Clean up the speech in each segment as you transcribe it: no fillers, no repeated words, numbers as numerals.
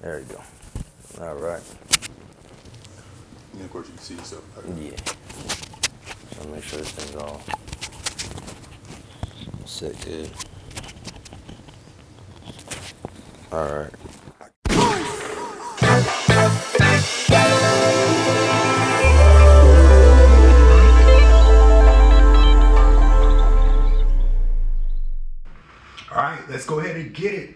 There you go. All right. And of course you can see yourself. Yeah. So make sure this thing's all set good. All right. All right, let's go ahead and get it.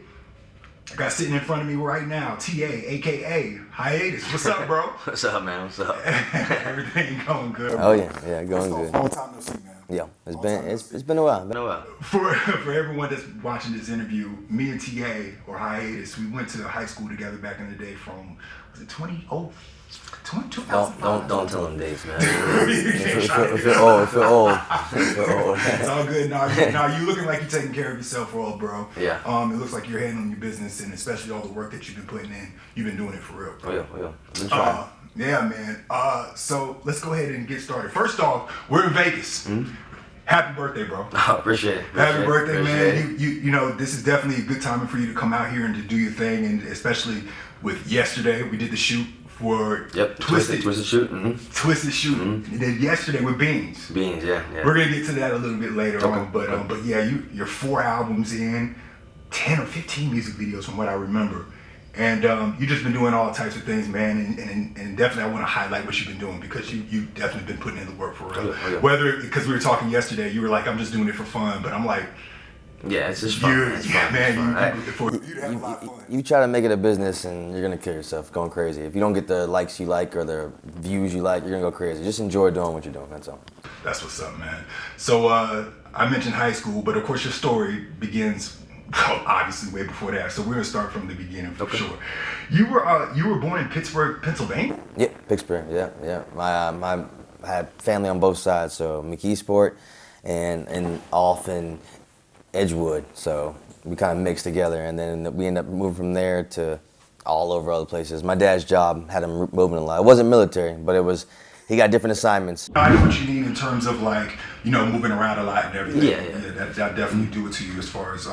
I got sitting in front of me right now, TA, aka Highatis. What's up, bro? What's up, man? What's up? Everything going good. Oh yeah, going good. Long time no see, man. Yeah, it's been a while. For everyone that's watching this interview, me and TA or Highatis, we went to high school together back in the day from, was it 2005? Don't tell them dates, man. If you're old. It's all good. Now you looking like you're taking care of yourself, well, bro. Yeah. It looks like you're handling your business, and especially all the work that you've been putting in. You've been doing it for real, bro. Oh yeah. Been trying. Yeah, man. So let's go ahead and get started. First off, we're in Vegas. Mm-hmm. Happy birthday, bro. Oh, appreciate it. Happy birthday, man. You know, this is definitely a good timing for you to come out here and to do your thing, and especially with yesterday, we did the shoot for Twisted Shoot. Mm-hmm. Twisted Shoot. Mm-hmm. And then yesterday with Beanz. Beanz, yeah. We're gonna get to that a little bit later Okay. on, but yeah, you're 4 albums in, 10 or 15 music videos from what I remember. And you've just been doing all types of things, man, and definitely I want to highlight what you've been doing because you definitely been putting in the work for real. Oh, yeah. Whether, because we were talking yesterday, you were like, I'm just doing it for fun, but I'm like, yeah, it's just fun. It's fun. Man, you try to make it a business and you're gonna kill yourself going crazy. If you don't get the likes you like or the views you like, you're gonna go crazy. Just enjoy doing what you're doing, that's all. That's what's up, man. So I mentioned high school, but of course your story begins obviously way before that. So we're gonna start from the beginning for sure. You were born in Pittsburgh, Pennsylvania? Yeah, Pittsburgh, yeah. I had family on both sides, so McKeesport and often Edgewood, so we kind of mixed together, and then we ended up moving from there to all over other places. My dad's job had him moving a lot. It wasn't military, but he got different assignments. I know what you mean in terms of like, moving around a lot and everything. Yeah. That definitely do it to you as far as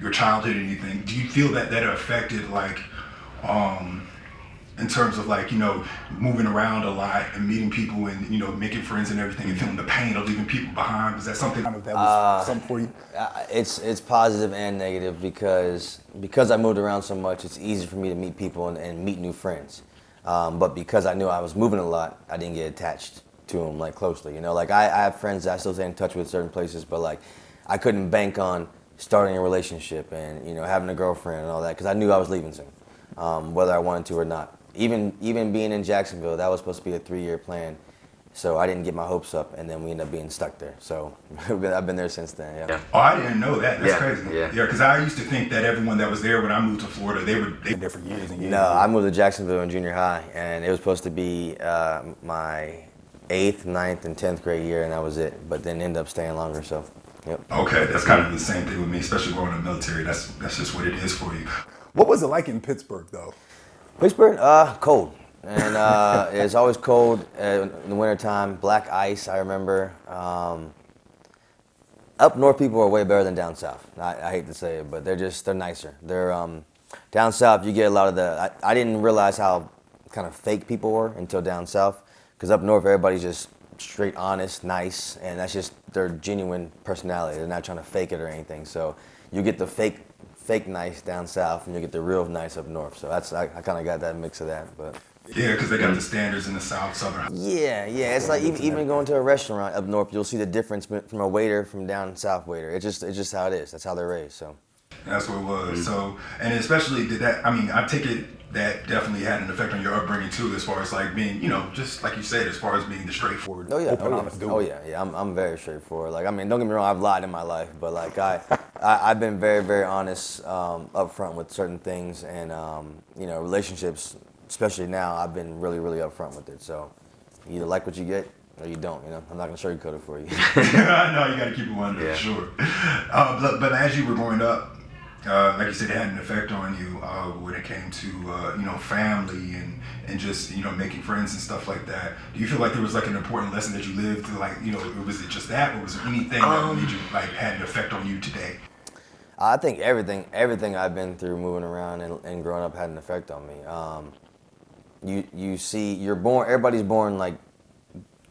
your childhood and anything. Do you feel that affected like, in terms of like, moving around a lot and meeting people and, making friends and everything and feeling the pain of leaving people behind? Was that something that was something for you? It's positive and negative because I moved around so much, it's easy for me to meet people and meet new friends. But because I knew I was moving a lot, I didn't get attached to them like closely. Like I have friends that I still stay in touch with certain places, but like I couldn't bank on starting a relationship and having a girlfriend and all that because I knew I was leaving soon, whether I wanted to or not. Even being in Jacksonville, that was supposed to be a 3-year plan, so I didn't get my hopes up, and then we ended up being stuck there. So I've been there since then. Yeah. Oh, I didn't know that. That's crazy. Yeah. Because I used to think that everyone that was there when I moved to Florida, they were there for years and years. No, I moved to Jacksonville in junior high, and it was supposed to be my 8th, 9th, and 10th grade year, and that was it. But then ended up staying longer. So. Yep. Okay, that's kind of the same thing with me, especially going to the military. That's just what it is for you. What was it like in Pittsburgh, though? Pittsburgh, cold. And it's always cold in the wintertime. Black ice, I remember. Up north people are way better than down south. I hate to say it, but they're nicer. They're down south, you get a lot of the... I didn't realize how kind of fake people were until down south. Because up north, everybody's just straight honest, nice, and that's just their genuine personality. They're not trying to fake it or anything. So you get the fake nice down south, and you get the real nice up north. So I kind of got that mix of that, but. Yeah, because they got the standards in the south, southern. Yeah. It's like even going to a restaurant up north, you'll see the difference from a waiter from down south waiter. It's just how it is. That's how they're raised. So. That's what it was. So, and especially I take it that definitely had an effect on your upbringing too, as far as like being, just like you said, as far as being the straightforward, open, honest dude. Oh yeah. I'm very straightforward. Like, don't get me wrong, I've lied in my life, but like I've been very, very honest upfront with certain things, and relationships, especially now, I've been really, really upfront with it. So you either like what you get or you don't. I'm not gonna sugarcoat it for you. No, you gotta keep it 100 for sure. But as you were growing up, like you said, it had an effect on you when it came to family and just making friends and stuff like that. Do you feel like there was like an important lesson that you lived to, like, was it just that, or was there anything that made you like had an effect on you today? I think everything I've been through moving around and growing up had an effect on me. You see, you're born. Everybody's born like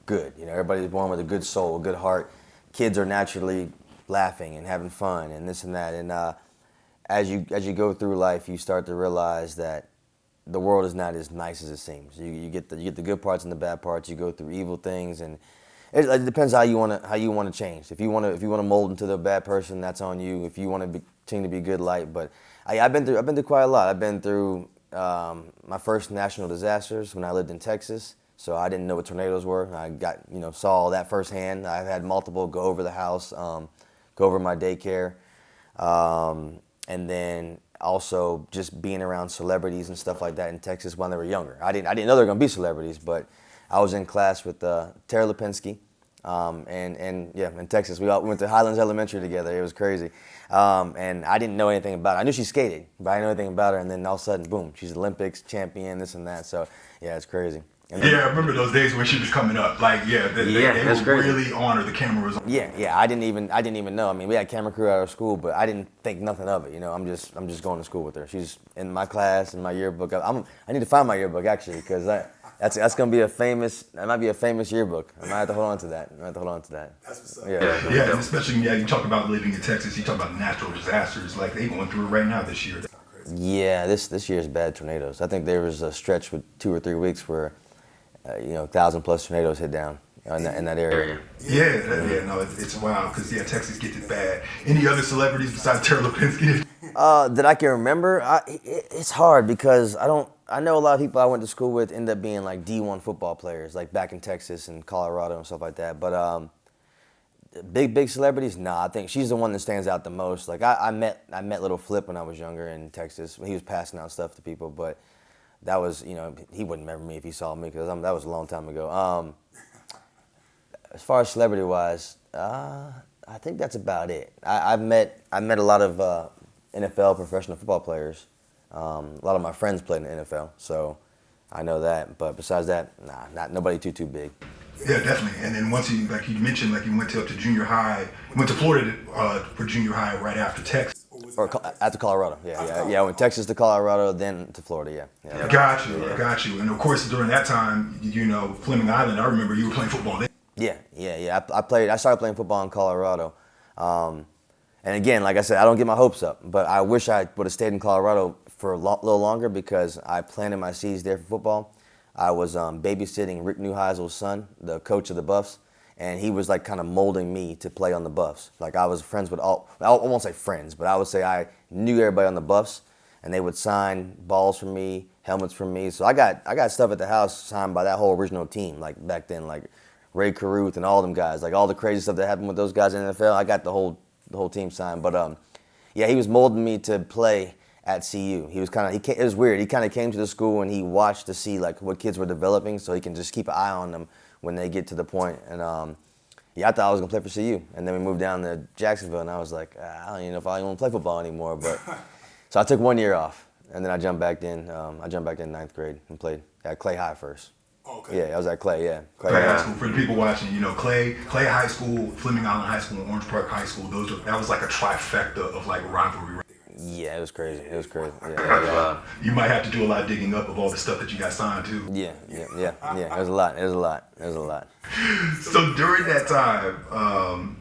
good. You know, everybody's born with a good soul, a good heart. Kids are naturally laughing and having fun and this and that. And as you go through life, you start to realize that the world is not as nice as it seems. You get the good parts and the bad parts. You go through evil things, and it depends how you want to change. If you want to mold into the bad person, that's on you. If you want to continue to be good light, but I've been through quite a lot. I've been through my first national disasters when I lived in Texas. So I didn't know what tornadoes were. I saw that firsthand. I've had multiple go over the house, go over my daycare, and then also just being around celebrities and stuff like that in Texas when they were younger. I didn't know they were gonna be celebrities, but I was in class with Tara Lipinski, and in Texas. We all went to Highlands Elementary together. It was crazy, and I didn't know anything about her. I knew she skated, but I didn't know anything about her. And then all of a sudden, boom, she's Olympics champion, this and that. So yeah, it's crazy. I remember those days when she was coming up. Like, they were really on her. The camera was on. Yeah. I didn't even know. I mean, we had camera crew at our school, but I didn't think nothing of it. You know, I'm just going to school with her. She's in my class, in my yearbook. I need to find my yearbook actually, because that's gonna be a famous. That might be a famous yearbook. I might have to hold on to that. That's what's up. Yeah, and especially you talk about living in Texas. You talk about natural disasters. Like they going through it right now this year. Yeah, this year's bad tornadoes. I think there was a stretch with 2 or 3 weeks where 1,000+ tornadoes hit down in that area. It's wild because Texas gets it bad. Any other celebrities besides Tara Lipinski? That I can remember, it's hard because I know a lot of people I went to school with end up being like D1 football players, like back in Texas and Colorado and stuff like that. But big celebrities, nah. I think she's the one that stands out the most. Like I met Little Flip when I was younger in Texas. He was passing out stuff to people, but that was, he wouldn't remember me if he saw me because that was a long time ago. As far as celebrity-wise, I think that's about it. I met a lot of NFL professional football players. A lot of my friends played in the NFL, so I know that. But besides that, not nobody too big. Yeah, definitely. And then once you mentioned, you went up to junior high, went to Florida for junior high right after Texas. Or after Colorado, I went Texas to Colorado, then to Florida, yeah. Got you. And of course, during that time, Fleming Island, I remember you were playing football then. Yeah. I started playing football in Colorado. And again, like I said, I don't get my hopes up, but I wish I would have stayed in Colorado for a little longer because I planted my seeds there for football. I was babysitting Rick Neuheisel's son, the coach of the Buffs, and he was like kind of molding me to play on the Buffs. Like I was friends with I won't say friends, but I would say I knew everybody on the Buffs, and they would sign balls for me, helmets for me. So I got stuff at the house signed by that whole original team, like back then, like Ray Caruth and all them guys, like all the crazy stuff that happened with those guys in the NFL. I got the whole team signed, but he was molding me to play at CU. It was weird. He kind of came to the school and he watched to see like what kids were developing, so he can just keep an eye on them when they get to the point. And I thought I was gonna play for CU, and then we moved down to Jacksonville, and I was like, I don't even know if I want to play football anymore. But so I took 1 year off, and then I jumped back in. I jumped back in 9th grade and played at Clay High first. Okay. Yeah, I was at Clay. Yeah, Clay High School. For the people watching, Clay High School, Fleming Island High School, and Orange Park High School. That was like a trifecta of like rivalry. Right? Yeah, it was crazy. Yeah. You might have to do a lot of digging up of all the stuff that you got signed to. Yeah. It was a lot. So during that time,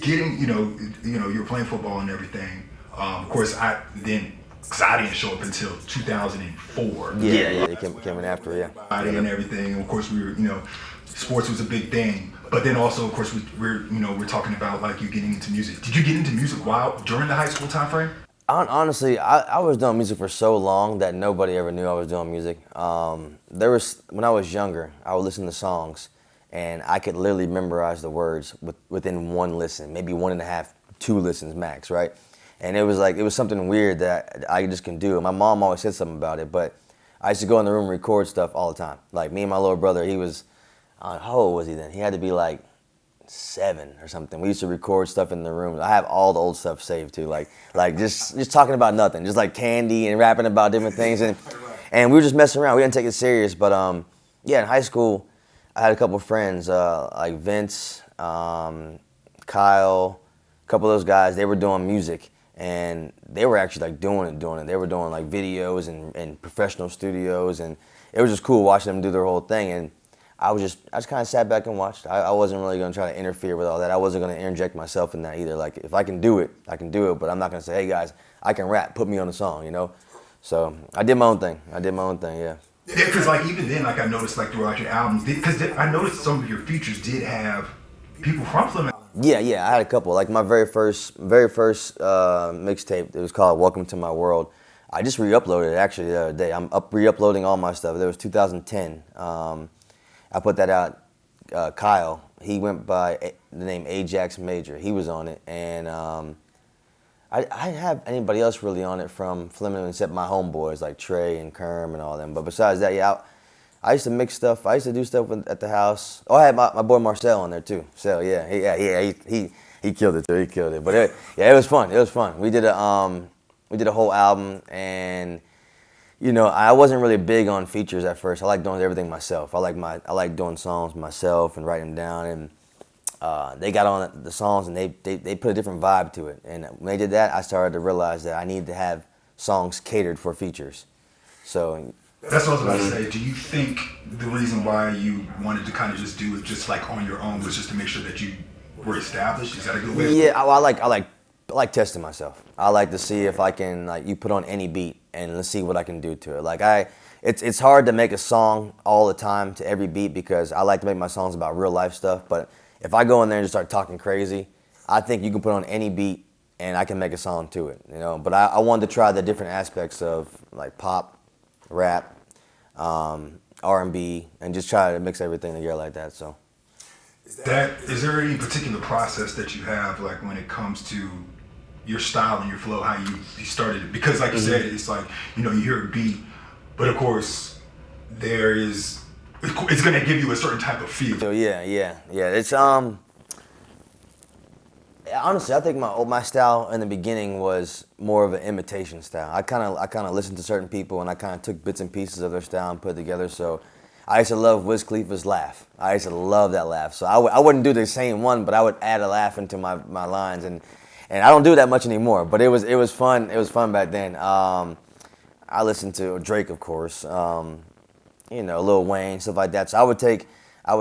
getting, you were playing football and everything. Of course, because I didn't show up until 2004. Yeah, they came in after, yeah. And everything. Of course, we were, sports was a big thing. But then also, of course, we're talking about like you getting into music. Did you get into music during the high school time frame? Honestly, I was doing music for so long that nobody ever knew I was doing music. When I was younger, I would listen to songs, and I could literally memorize the words within one listen, maybe 1.5, 2 listens max, right? And it was something weird that I just can do. And my mom always said something about it, but I used to go in the room and record stuff all the time. Like me and my little brother, he was, how old was he then? He had to be like 7 or something. We used to record stuff in the room. I have all the old stuff saved too, like just talking about nothing, just like candy and rapping about different things, and we were just messing around. We didn't take it serious, but in high school, I had a couple of friends like Vince, Kyle, a couple of those guys. They were doing music, and they were actually like doing it. They were doing like videos and professional studios, and it was just cool watching them do their whole thing. And I just kind of sat back and watched. I wasn't really going to try to interfere with all that. I wasn't going to interject myself in that either. Like, if I can do it, I can do it, but I'm not going to say, hey guys, I can rap, put me on a song, you know? So I did my own thing. Yeah. Yeah, because like even then, like I noticed like throughout your albums, because I noticed some of your features did have people from Fullmetal. Yeah, I had a couple. Like my very first mixtape, it was called Welcome to My World. I just re-uploaded it actually the other day. I'm re-uploading all my stuff. It was 2010. I put that out. Kyle, he went by the name Ajax Major. He was on it, and I didn't have anybody else really on it from Fleming except my homeboys like Trey and Kerm and all them. But besides that, yeah, I used to mix stuff. I used to do stuff at the house. Oh, I had my boy Marcel on there too. So yeah, he killed it too. He killed it. But it was fun. It was fun. We did a whole album, and you know, I wasn't really big on features at first. I like doing everything myself. I like doing songs myself and writing them down. And they got on the songs and they put a different vibe to it. And when they did that, I started to realize that I needed to have songs catered for features. So that's what I was about to say. Do you think the reason why you wanted to kind of just do it just like on your own was just to make sure that you were established? Is that a good way? Yeah, I like testing myself. I like to see if I can, like, you put on any beat and let's see what I can do to it. Like it's hard to make a song all the time to every beat because I like to make my songs about real life stuff. But if I go in there and just start talking crazy, I think you can put on any beat and I can make a song to it, you know. But I wanted to try the different aspects of like pop, rap, R&B, and just try to mix everything together like that. So, is there any particular process that you have, like when it comes to your style and your flow, how you started it? Because like you said, it's like, you know, you hear a beat, but of course it's gonna give you a certain type of feel. So yeah. It's honestly, I think my style in the beginning was more of an imitation style. I kind of listened to certain people and I kind of took bits and pieces of their style and put it together. So I used to love Wiz Khalifa's laugh. I used to love that laugh. So I wouldn't do the same one, but I would add a laugh into my lines, and I don't do that much anymore. But it was fun. It was fun back then. I listened to Drake, of course. You know, Lil Wayne, stuff like that. So I would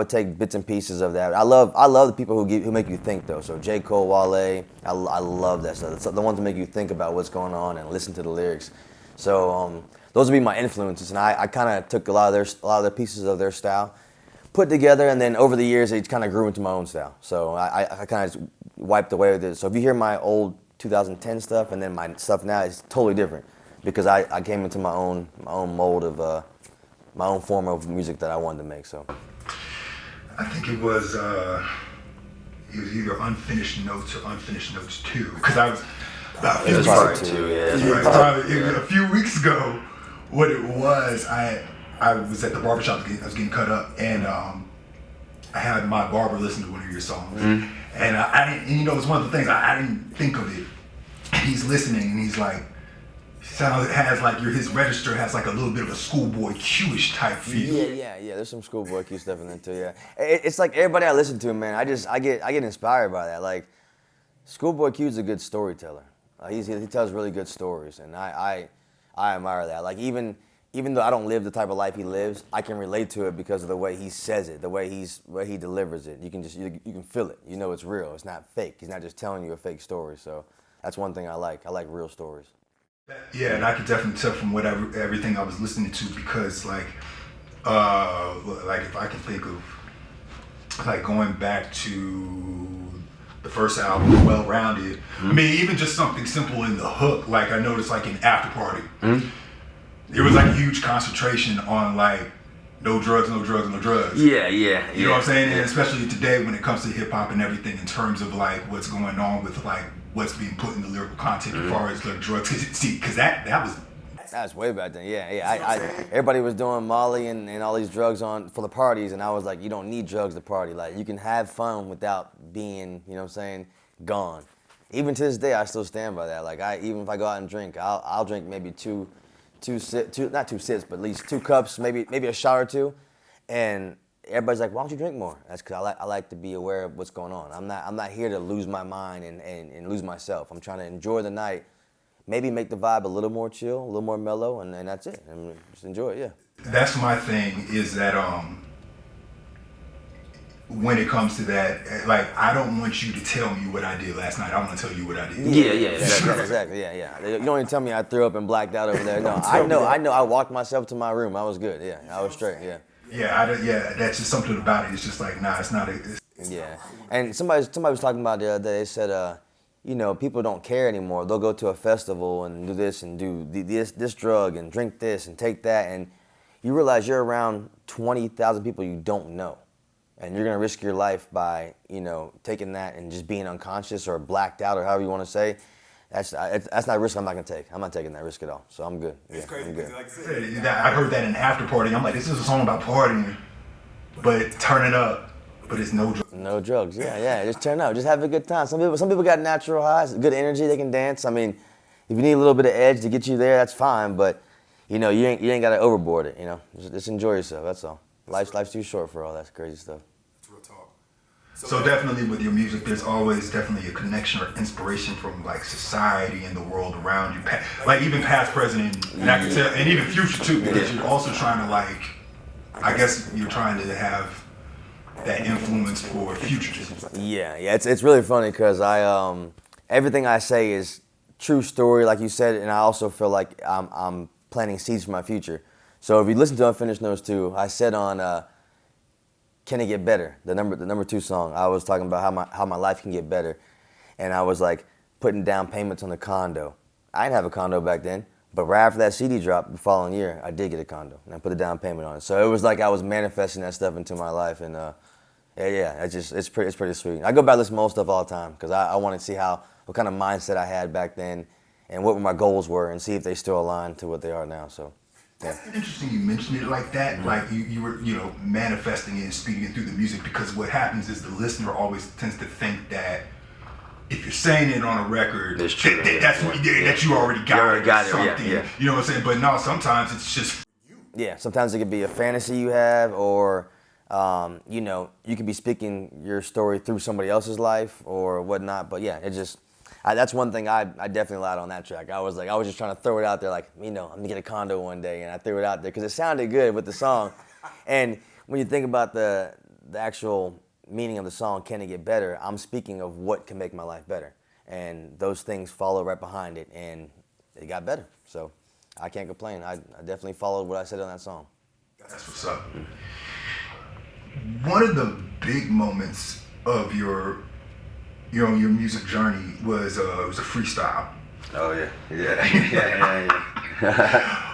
take bits and pieces of that. I love the people who make you think though. So J. Cole, Wale, I love that stuff. It's the ones that make you think about what's going on and listen to the lyrics. So those would be my influences, and I kind of took a lot of the pieces of their style, put together, and then over the years it kind of grew into my own style. So I kind of wiped away with it. So if you hear my old 2010 stuff and then my stuff now, it's totally different because I came into my own mold of my own form of music that I wanted to make. So I think it was either Unfinished Notes or Unfinished Notes 2, because I was about 50 a few weeks ago. What it was, I was at the barbershop. I was getting cut up, and I had my barber listen to one of your songs, and I didn't. And you know, it's one of the things I didn't think of it. And he's listening, and he's like, his register has like a little bit of a Schoolboy Q-ish type feel. Yeah. There's some Schoolboy Q stuff in there too. Yeah, it's like everybody I listen to, man. I get inspired by that. Like Schoolboy Q's a good storyteller. He tells really good stories, and I admire that. Like even though I don't live the type of life he lives, I can relate to it because of the way he says it, the way he delivers it. You can feel it. You know it's real. It's not fake. He's not just telling you a fake story. So that's one thing I like. I like real stories. Yeah, and I could definitely tell from everything I was listening to, because like if I can think of like going back to the first album, Well Rounded. I mean, even just something simple in the hook. Like I noticed, like in After Party, there was like a huge concentration on like no drugs, no drugs, no drugs. Yeah. You know what I'm saying? And especially today when it comes to hip hop and everything, in terms of like what's going on with like what's being put in the lyrical content as far as like drugs. See, because that was way back then. Yeah. Everybody was doing Molly and all these drugs for the parties, and I was like, you don't need drugs to party. Like you can have fun without being, you know what I'm saying, gone. Even to this day, I still stand by that. Like even if I go out and drink, I'll drink maybe not two sips, but at least 2 cups, maybe a shot or two, and everybody's like, why don't you drink more? That's because I like to be aware of what's going on. I'm not here to lose my mind and lose myself. I'm trying to enjoy the night, maybe make the vibe a little more chill, a little more mellow, and that's it. And just enjoy it, yeah. That's my thing, is that when it comes to that, like, I don't want you to tell me what I did last night. I want to tell you what I did. Yeah, exactly, yeah. You don't even tell me I threw up and blacked out over there. No, I know. I walked myself to my room. I was good, yeah. I was straight, yeah. Yeah, that's just something about it. It's just like, nah, it's not a... Yeah, and somebody was talking about the other day, they said, you know, people don't care anymore. They'll go to a festival and do this and do this drug and drink this and take that, and you realize you're around 20,000 people you don't know. And you're gonna risk your life by, you know, taking that and just being unconscious or blacked out or however you want to say. That's not a risk I'm not gonna take. I'm not taking that risk at all. So I'm good. It's crazy. I'm good. Like I said, I heard that in the after party. I'm like, this is a song about partying, but turning up, but it's no drugs. No drugs. Yeah. Just turn up. Just have a good time. Some people got natural highs, good energy. They can dance. I mean, if you need a little bit of edge to get you there, that's fine. But you know, you ain't gotta overboard it. You know, just enjoy yourself. That's all. Life's too short for all that crazy stuff. It's real talk. So definitely with your music, there's always definitely a connection or inspiration from like society and the world around you, like even past, present, and I can tell, and even future too, because you're also trying to like, I guess you're trying to have that influence for future. Yeah. It's really funny because I everything I say is true story, like you said, and I also feel like I'm planting seeds for my future. So if you listen to Unfinished Notes 2, I said on Can It Get Better, the number 2 song, I was talking about how my life can get better. And I was like putting down payments on a condo. I didn't have a condo back then, but right after that CD dropped the following year, I did get a condo and I put a down payment on it. So it was like I was manifesting that stuff into my life, and it's pretty sweet. I go back and listen to old stuff all the time because I want to see what kind of mindset I had back then and what my goals were and see if they still align to what they are now. So. That's interesting you mentioned it like that, mm-hmm. Like you were, you know, manifesting it and speaking it through the music, because what happens is the listener always tends to think that if you're saying it on a record, that's true, that you already got something, you know what I'm saying? But no, sometimes it's just you. Yeah, sometimes it could be a fantasy you have, or you know, you could be speaking your story through somebody else's life or whatnot. But yeah, that's one thing I definitely lied on that track. I was just trying to throw it out there, like, you know, I'm gonna get a condo one day, and I threw it out there because it sounded good with the song. And when you think about the actual meaning of the song, Can It Get Better, I'm speaking of what can make my life better, and those things follow right behind it, and it got better. So I can't complain. I definitely followed what I said on that song. That's what's up. One of the big moments of your music journey was a freestyle. Oh yeah.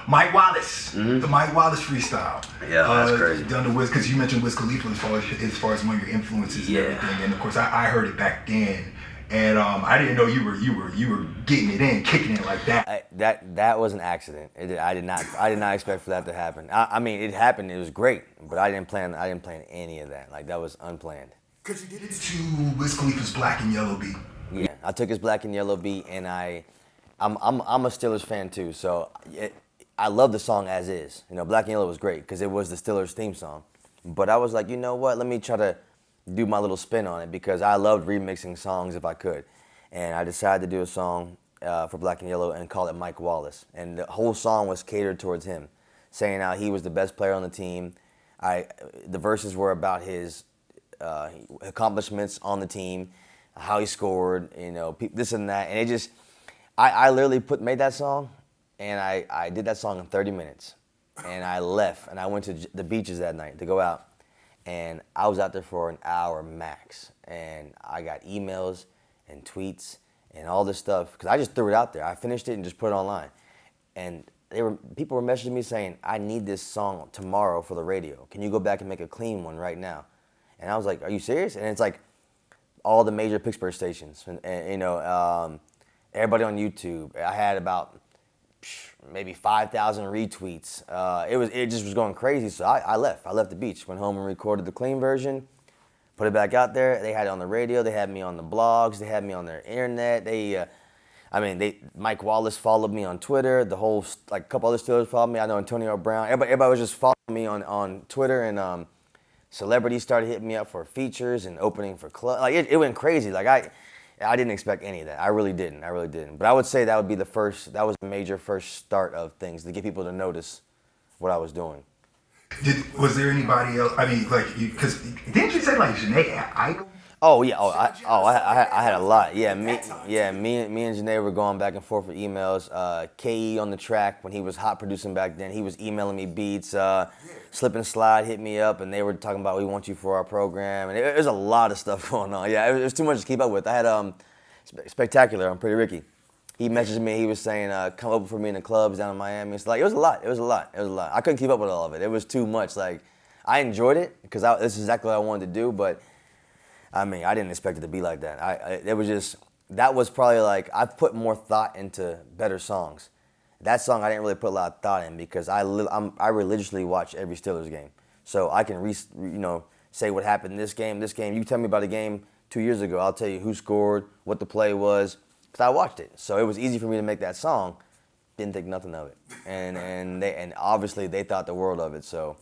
Mike Wallace, the Mike Wallace freestyle. Yeah, that's crazy. Done the Wiz, because you mentioned Wiz Khalifa as far as one of your influences and everything, and of course I heard it back then, and I didn't know you were getting it in, kicking it like that. That was an accident. I did not expect for that to happen. I mean, it happened. It was great, but I didn't plan any of that. Like, that was unplanned. Because you did it to Wiz Khalifa's Black and Yellow beat. Yeah, I took his Black and Yellow beat, and I'm a Steelers fan too, so I love the song as is. You know, Black and Yellow was great because it was the Steelers theme song. But I was like, you know what? Let me try to do my little spin on it, because I loved remixing songs if I could. And I decided to do a song for Black and Yellow and call it Mike Wallace. And the whole song was catered towards him, saying how he was the best player on the team. The verses were about his accomplishments on the team, how he scored, you know, this and that. And it just, I literally made that song, and I did that song in 30 minutes. And I left, and I went to the beaches that night to go out. And I was out there for an hour max. And I got emails and tweets and all this stuff, because I just threw it out there. I finished it and just put it online. And people were messaging me saying, I need this song tomorrow for the radio. Can you go back and make a clean one right now? And I was like, are you serious? And it's like all the major Pittsburgh stations, and you know, everybody on YouTube. I had about maybe 5,000 retweets. It just was going crazy. So I left. I left the beach, went home and recorded the clean version, put it back out there. They had it on the radio. They had me on the blogs. They had me on their internet. Mike Wallace followed me on Twitter. A couple other Steelers followed me. I know Antonio Brown. Everybody was just following me on Twitter, and celebrities started hitting me up for features and opening for clubs. Like it went crazy. Like I didn't expect any of that. I really didn't. But I would say that would be that was the major first start of things to get people to notice what I was doing. Was there anybody else? I mean, like, because didn't you say like Jhene Aiko? Oh yeah. I had a lot. Yeah, me and Jhene were going back and forth with emails. KE on the track when he was hot producing back then. He was emailing me beats. Slip and Slide hit me up, and they were talking about we want you for our program, and there's a lot of stuff going on. Yeah, it was too much to keep up with. I had Spectacular on Pretty Ricky. He messaged me. He was saying come open for me in the clubs down in Miami. It's like it was a lot. I couldn't keep up with all of it. It was too much. Like I enjoyed it because this is exactly what I wanted to do, but. I mean, I didn't expect it to be like that. That was probably like, I've put more thought into better songs. That song I didn't really put a lot of thought in because I religiously watch every Steelers game. So I can, say what happened in this game. You tell me about a game 2 years ago, I'll tell you who scored, what the play was, because I watched it. So it was easy for me to make that song. Didn't think nothing of it. And obviously they thought the world of it, so.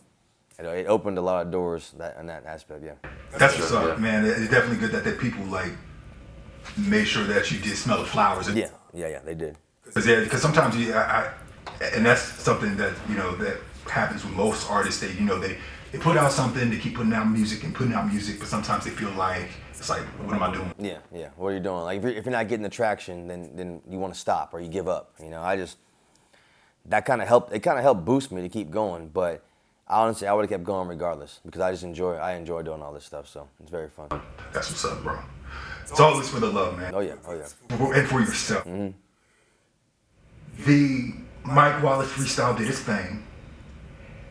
It opened a lot of doors in that aspect, yeah. That's what's up, man. It's definitely good that people like made sure that you did smell the flowers. Yeah, they did. Because sometimes and that's something that that happens with most artists. They put out something, they keep putting out music, but sometimes they feel like it's like, what am I doing? Yeah. What are you doing? Like if you're not getting the traction, then you want to stop or you give up. That kind of helped. It kind of helped boost me to keep going, but. Honestly, I would have kept going regardless because I enjoy doing all this stuff, so it's very fun. That's what's up, bro. It's always for the love, man. Oh yeah. And for yourself. Mm-hmm. The Mike Wallace freestyle did his thing,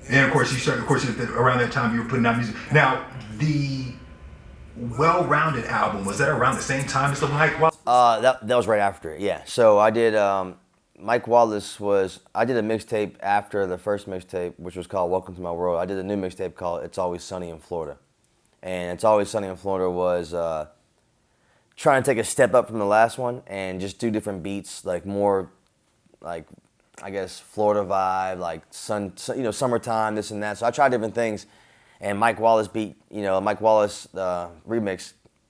and of course around that time you were putting out music. Now the Well-Rounded album, was that around the same time as the Mike Wallace? That was right after it. Yeah. So I did. Mike Wallace I did a mixtape after the first mixtape, which was called Welcome to My World. I did a new mixtape called It's Always Sunny in Florida. And It's Always Sunny in Florida was trying to take a step up from the last one and just do different beats, like more, like, I guess, Florida vibe, like summertime, this and that. So I tried different things. And Mike Wallace remix,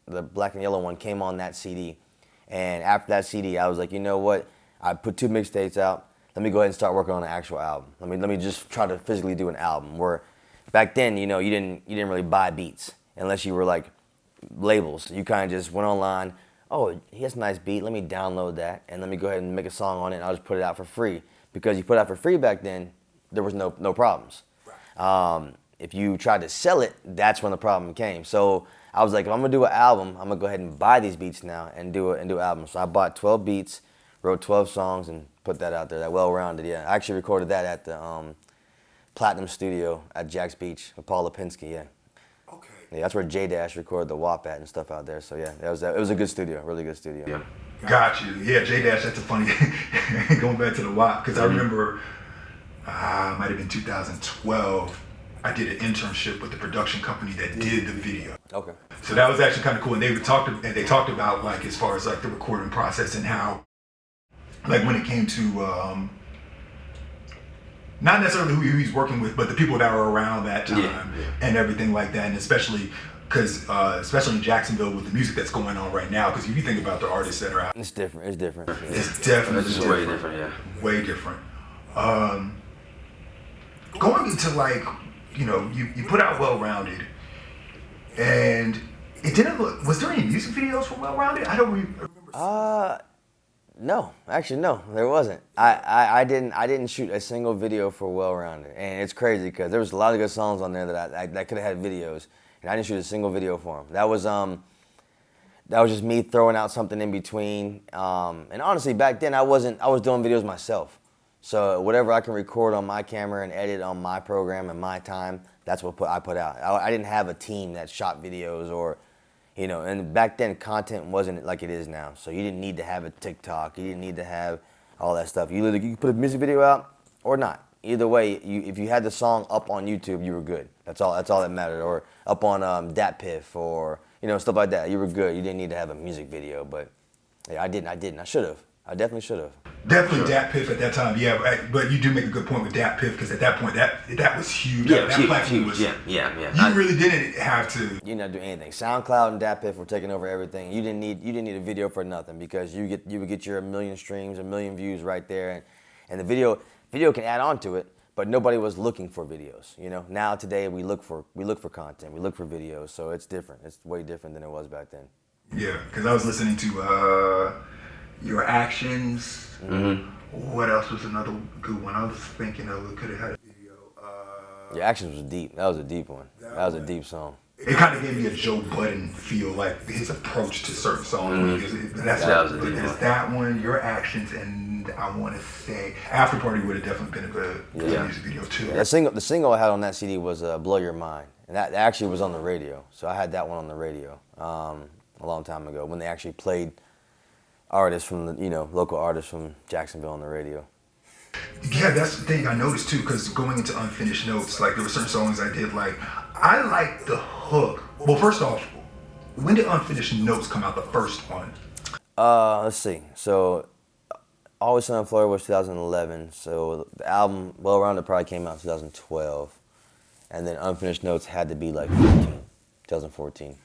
the black and yellow one, came on that CD. And after that CD, I was like, you know what? I put 2 mixtapes out. Let me go ahead and start working on an actual album. Let me just try to physically do an album. Where back then, you didn't really buy beats unless you were like labels. You kind of just went online. Oh, he has a nice beat. Let me download that and let me go ahead and make a song on it. And I'll just put it out for free because you put it out for free back then. There was no problems. If you tried to sell it, that's when the problem came. So I was like, if I'm gonna do an album, I'm gonna go ahead and buy these beats now and do an album. So I bought 12 beats. Wrote 12 songs and put that out there, that Well-Rounded, yeah. I actually recorded that at the Platinum Studio at Jack's Beach with Tara Lipinski, yeah. Okay. Yeah, that's where J-Dash recorded the WAP at and stuff out there, so yeah, it was a good studio, really good studio. Yeah. Got you. Yeah, J-Dash, that's a funny, going back to the WAP, because I remember, might have been 2012, I did an internship with the production company that did the video. Okay. So that was actually kind of cool, and they talked about, like, as far as, like, the recording process and how, like when it came to not necessarily who he's working with, but the people that were around that time and everything like that, and especially because especially in Jacksonville with the music that's going on right now, because if you think about the artists that are out, it's different. It's definitely different. Way different, yeah. Way different. Going into like you put out Well-Rounded, and it didn't look. Was there any music videos for Well-Rounded? I don't remember. No, actually, no, there wasn't. I didn't shoot a single video for Well-Rounded, and it's crazy because there was a lot of good songs on there that could have had videos, and I didn't shoot a single video for them. That was just me throwing out something in between. And honestly, back then I was doing videos myself, so whatever I can record on my camera and edit on my program and my time, that's what I put out. I didn't have a team that shot videos or. And back then content wasn't like it is now. So you didn't need to have a TikTok. You didn't need to have all that stuff. You could put a music video out or not. Either way, if you had the song up on YouTube, you were good. That's all that mattered. Or up on Datpiff or stuff like that. You were good. You didn't need to have a music video. But yeah, I didn't. I should have. I definitely should have. Definitely Datpiff at that time, yeah. But you do make a good point with Datpiff because at that point that was huge. Yeah, that platform was. Yeah. You really didn't have to. You didn't have to do anything. SoundCloud and Datpiff were taking over everything. You didn't need a video for nothing because you would get your 1 million streams, 1 million views right there, and the video can add on to it. But nobody was looking for videos. You know, now today we look for content, we look for videos. So it's different. It's way different than it was back then. Yeah, because I was listening to Your Actions. Mm-hmm. What else was another good one? I was thinking we could have had a video. Your Actions was deep. That was a deep one. That was a deep song. It kind of gave me a Joe Budden feel, like his approach to certain songs. Mm-hmm. There's that one, Your Actions, and I want to say After Party would have definitely been a good music video too. Yeah, the single I had on that CD was Blow Your Mind, and that actually was on the radio. So I had that one on the radio a long time ago when they actually played artists from local artists from Jacksonville on the radio. Yeah, that's the thing I noticed too, because going into Unfinished Notes, like there were certain songs I did like. I like the hook. Well, first off, when did Unfinished Notes come out, the first one? Let's see. So Always Sunny in Florida was 2011. So the album Well Rounded probably came out in 2012. And then Unfinished Notes had to be like 2014.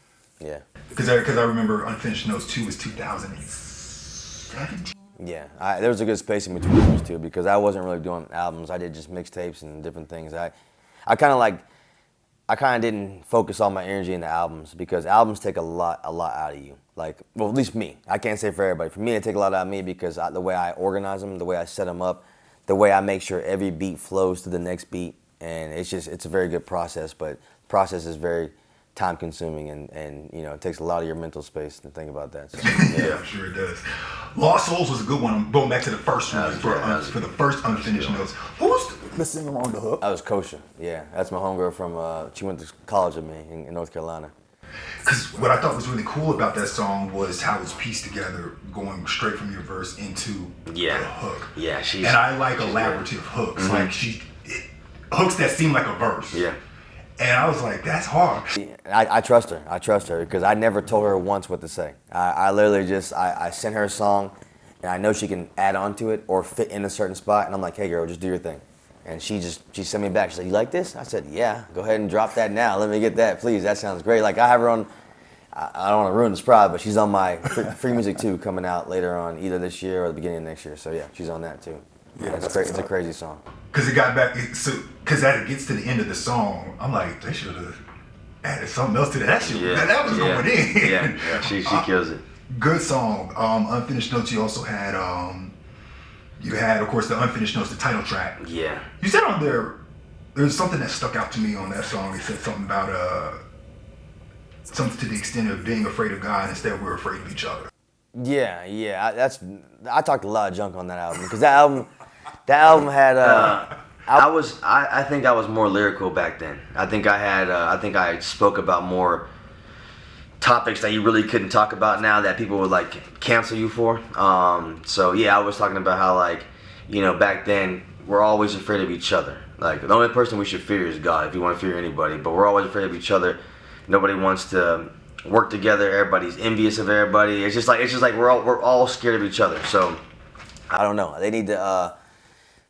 Yeah. Because I remember Unfinished Notes 2 was 2017. Yeah, there was a good space in between those two because I wasn't really doing albums. I did just mixtapes and different things. I kind of didn't focus all my energy into albums because albums take a lot out of you. Like, well, at least me. I can't say for everybody. For me, they take a lot out of me because the way I organize them, the way I set them up, the way I make sure every beat flows to the next beat, and it's a very good process. But the process is very time consuming and it takes a lot of your mental space to think about that. So, yeah, I'm sure it does. Lost Souls was a good one. I'm going back to the first one for the first Unfinished Notes. Who was the singer on the hook? That was Kosha. Yeah, that's my homegirl from. She went to college with me in North Carolina. Because what I thought was really cool about that song was how it was pieced together, going straight from your verse into the hook. Yeah, and I like elaborative hooks, like hooks that seem like a verse. Yeah. And I was like, that's hard. I trust her. I trust her because I never told her once what to say. I literally just, I sent her a song and I know she can add on to it or fit in a certain spot. And I'm like, hey girl, just do your thing. And she sent me back. She said, you like this? I said, yeah, go ahead and drop that now. Let me get that, please. That sounds great. Like I have her on, I don't want to ruin the surprise, but she's on my free music 2 coming out later on either this year or the beginning of next year. So yeah, she's on that too. Yeah, it's a crazy song. Because it got back, because as it gets to the end of the song, I'm like, they should have added something else to that. That was going in. Yeah, she kills it. Good song. Unfinished Notes, you also had, of course, the Unfinished Notes, the title track. Yeah. You said on there's something that stuck out to me on that song. You said something about, something to the extent of being afraid of God, instead we're afraid of each other. Yeah. I talked a lot of junk on that album because that album had. I think I was more lyrical back then. I think I spoke about more topics that you really couldn't talk about now that people would like cancel you for. So yeah, I was talking about how back then we're always afraid of each other. Like the only person we should fear is God if you want to fear anybody. But we're always afraid of each other. Nobody wants to work together. Everybody's envious of everybody. It's just like we're all scared of each other. So I don't know. They need to.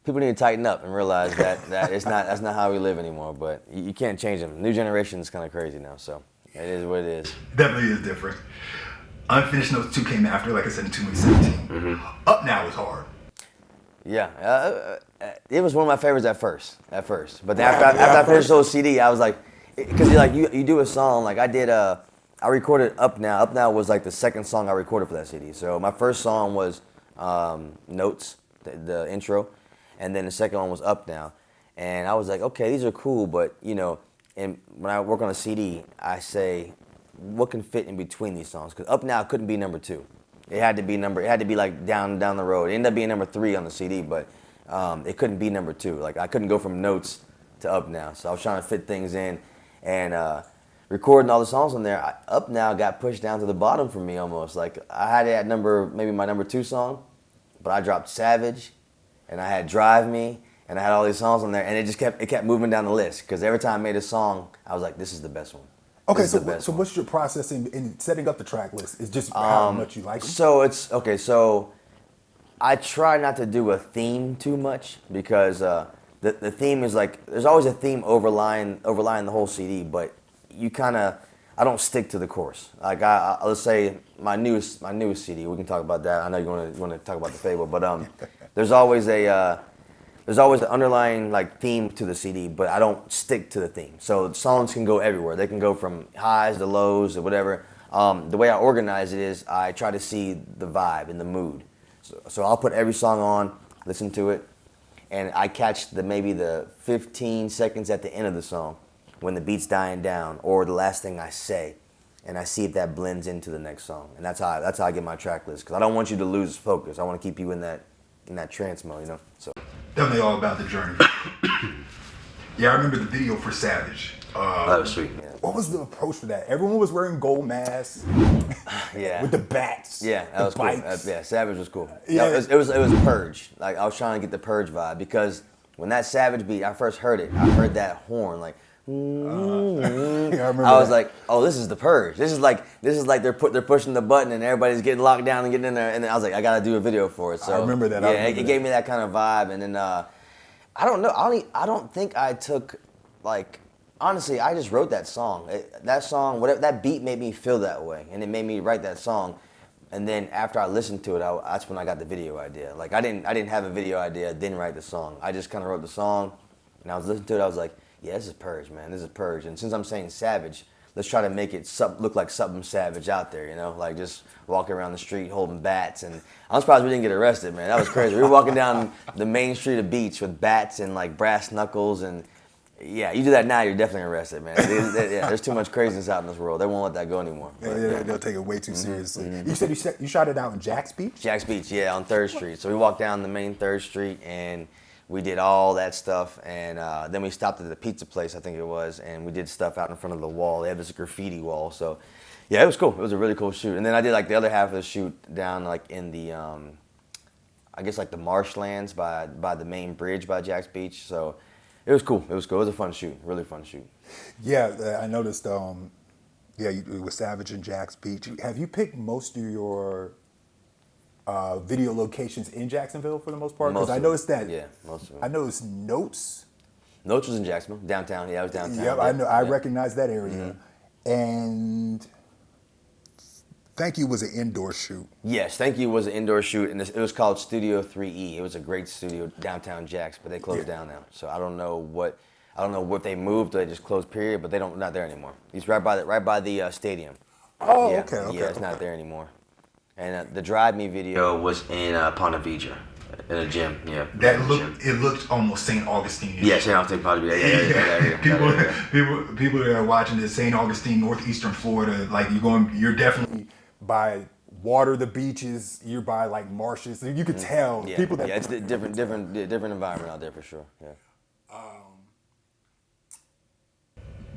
People need to tighten up and realize that that's not how we live anymore. But you can't change them. New generation is kind of crazy now. So it is what it is. Definitely is different. Unfinished Notes 2 came after, like I said, in 2017. Mm-hmm. Up Now is hard. Yeah, it was one of my favorites at first. But then after I finished the whole CD, I was like, because you do a song like I did. I recorded Up Now. Up Now was like the second song I recorded for that CD. So my first song was Notes, the intro, and then the second one was Up Now. And I was like, okay, these are cool, but and when I work on a CD, I say, what can fit in between these songs? Because Up Now couldn't be number 2. It had to be like down the road. It ended up being number 3 on the CD, but it couldn't be number 2. Like I couldn't go from Notes to Up Now. So I was trying to fit things in, and recording all the songs on there. Up Now got pushed down to the bottom for me almost. Like I had it at maybe my number 2 song, but I dropped Savage, and I had Drive Me, and I had all these songs on there, and it kept moving down the list because every time I made a song, I was like, this is the best one. Okay, so what's your process in setting up the track list? Is just how much you like them? So it's okay. So I try not to do a theme too much because the theme is like there's always a theme overlying the whole CD, but I don't stick to the chorus. Like let's say my newest CD. We can talk about that. I know you want to talk about the Fable, but there's always an underlying like theme to the CD, but I don't stick to the theme. So songs can go everywhere. They can go from highs to lows or whatever. The way I organize it is I try to see the vibe and the mood. So I'll put every song on, listen to it, and I catch maybe the 15 seconds at the end of the song when the beat's dying down or the last thing I say, and I see if that blends into the next song. And that's how I get my track list, because I don't want you to lose focus. I want to keep you in that trance mode, you know. So definitely all about the journey. Yeah, I remember the video for Savage. That was sweet. Yeah. What was the approach for that? Everyone was wearing gold masks. Yeah. With the bats. Yeah, that was cool. Yeah, Savage was cool. Yeah. It was Purge. Like I was trying to get the Purge vibe, because when that Savage beat, I first heard it. I heard that horn like. I remember. I was like, oh, this is the Purge. This is like they're pushing the button and everybody's getting locked down and getting in there. And then I was like, I gotta do a video for it. So I remember that. Yeah, it gave me that kind of vibe. And then I don't know. I don't think I took like. Honestly, I just wrote that song. That song, whatever, that beat made me feel that way, and it made me write that song. And then after I listened to it, that's when I got the video idea. Like I didn't have a video idea, didn't write the song. I just kind of wrote the song, and I was listening to it. I was like, yeah, this is Purge, man. This is Purge. And since I'm saying Savage, let's try to make it look like something savage out there, you know, like just walking around the street holding bats. And I'm surprised we didn't get arrested, man. That was crazy. We were walking down the main street of Beach with bats and like brass knuckles and. Yeah, you do that now, you're definitely arrested, man. There's too much craziness out in this world. They won't let that go anymore. They'll take it way too seriously. Mm-hmm. You said you shot it out in Jack's Beach? Jack's Beach, yeah, on 3rd Street. So we walked down the main 3rd Street, and we did all that stuff. And then we stopped at the pizza place, I think it was, and we did stuff out in front of the wall. They have this graffiti wall. So, yeah, it was cool. It was a really cool shoot. And then I did, like, the other half of the shoot down, like, in the, I guess, like, the marshlands by the main bridge by Jack's Beach. So... It was cool. It was cool. It was a fun shoot. Really fun shoot. Yeah, I noticed. It was Savage and Jack's Beach. Have you picked most of your video locations in Jacksonville for the most part? Because I noticed that. Yeah, most of them. I noticed Notes. Notes was in Jacksonville, downtown. Yeah, I was downtown. Yep, I know. I recognize that area. Mm-hmm. And Thank You was an indoor shoot. Yes, Thank You was an indoor shoot, and it was called Studio 3E. It was a great studio downtown Jacks, but they closed down now. So I don't know what they moved or they just closed. Period, but they not there anymore. It's right by the stadium. Oh, yeah, okay. Yeah, it's not there anymore. And the Drive Me video was in Ponte Vedra, in a gym. Yeah. It looked almost St. Augustine. Yeah, St. Augustine, Ponte Vedra. People that are watching this, St. Augustine, northeastern Florida, like you're definitely. By water, the beaches, you're by like marshes. So you could tell people that. Yeah, it's a different environment out there for sure. Yeah.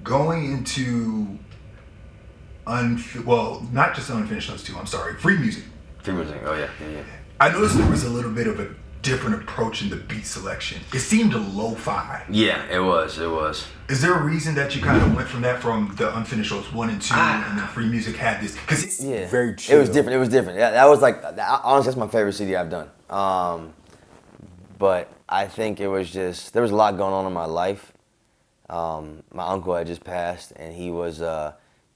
Going into not just unfinished notes too. I'm sorry, free music. Free music. Oh yeah. I noticed there was a little bit of a different approach in the beat selection. It seemed a lo-fi. Yeah, it was. Is there a reason that you kind of went from the unfinished notes 1 and 2, and then free music had this? Because it's very chill. It was different. Yeah, that was like honestly, that's my favorite CD I've done. But I think it was just there was a lot going on in my life. My uncle had just passed, and he was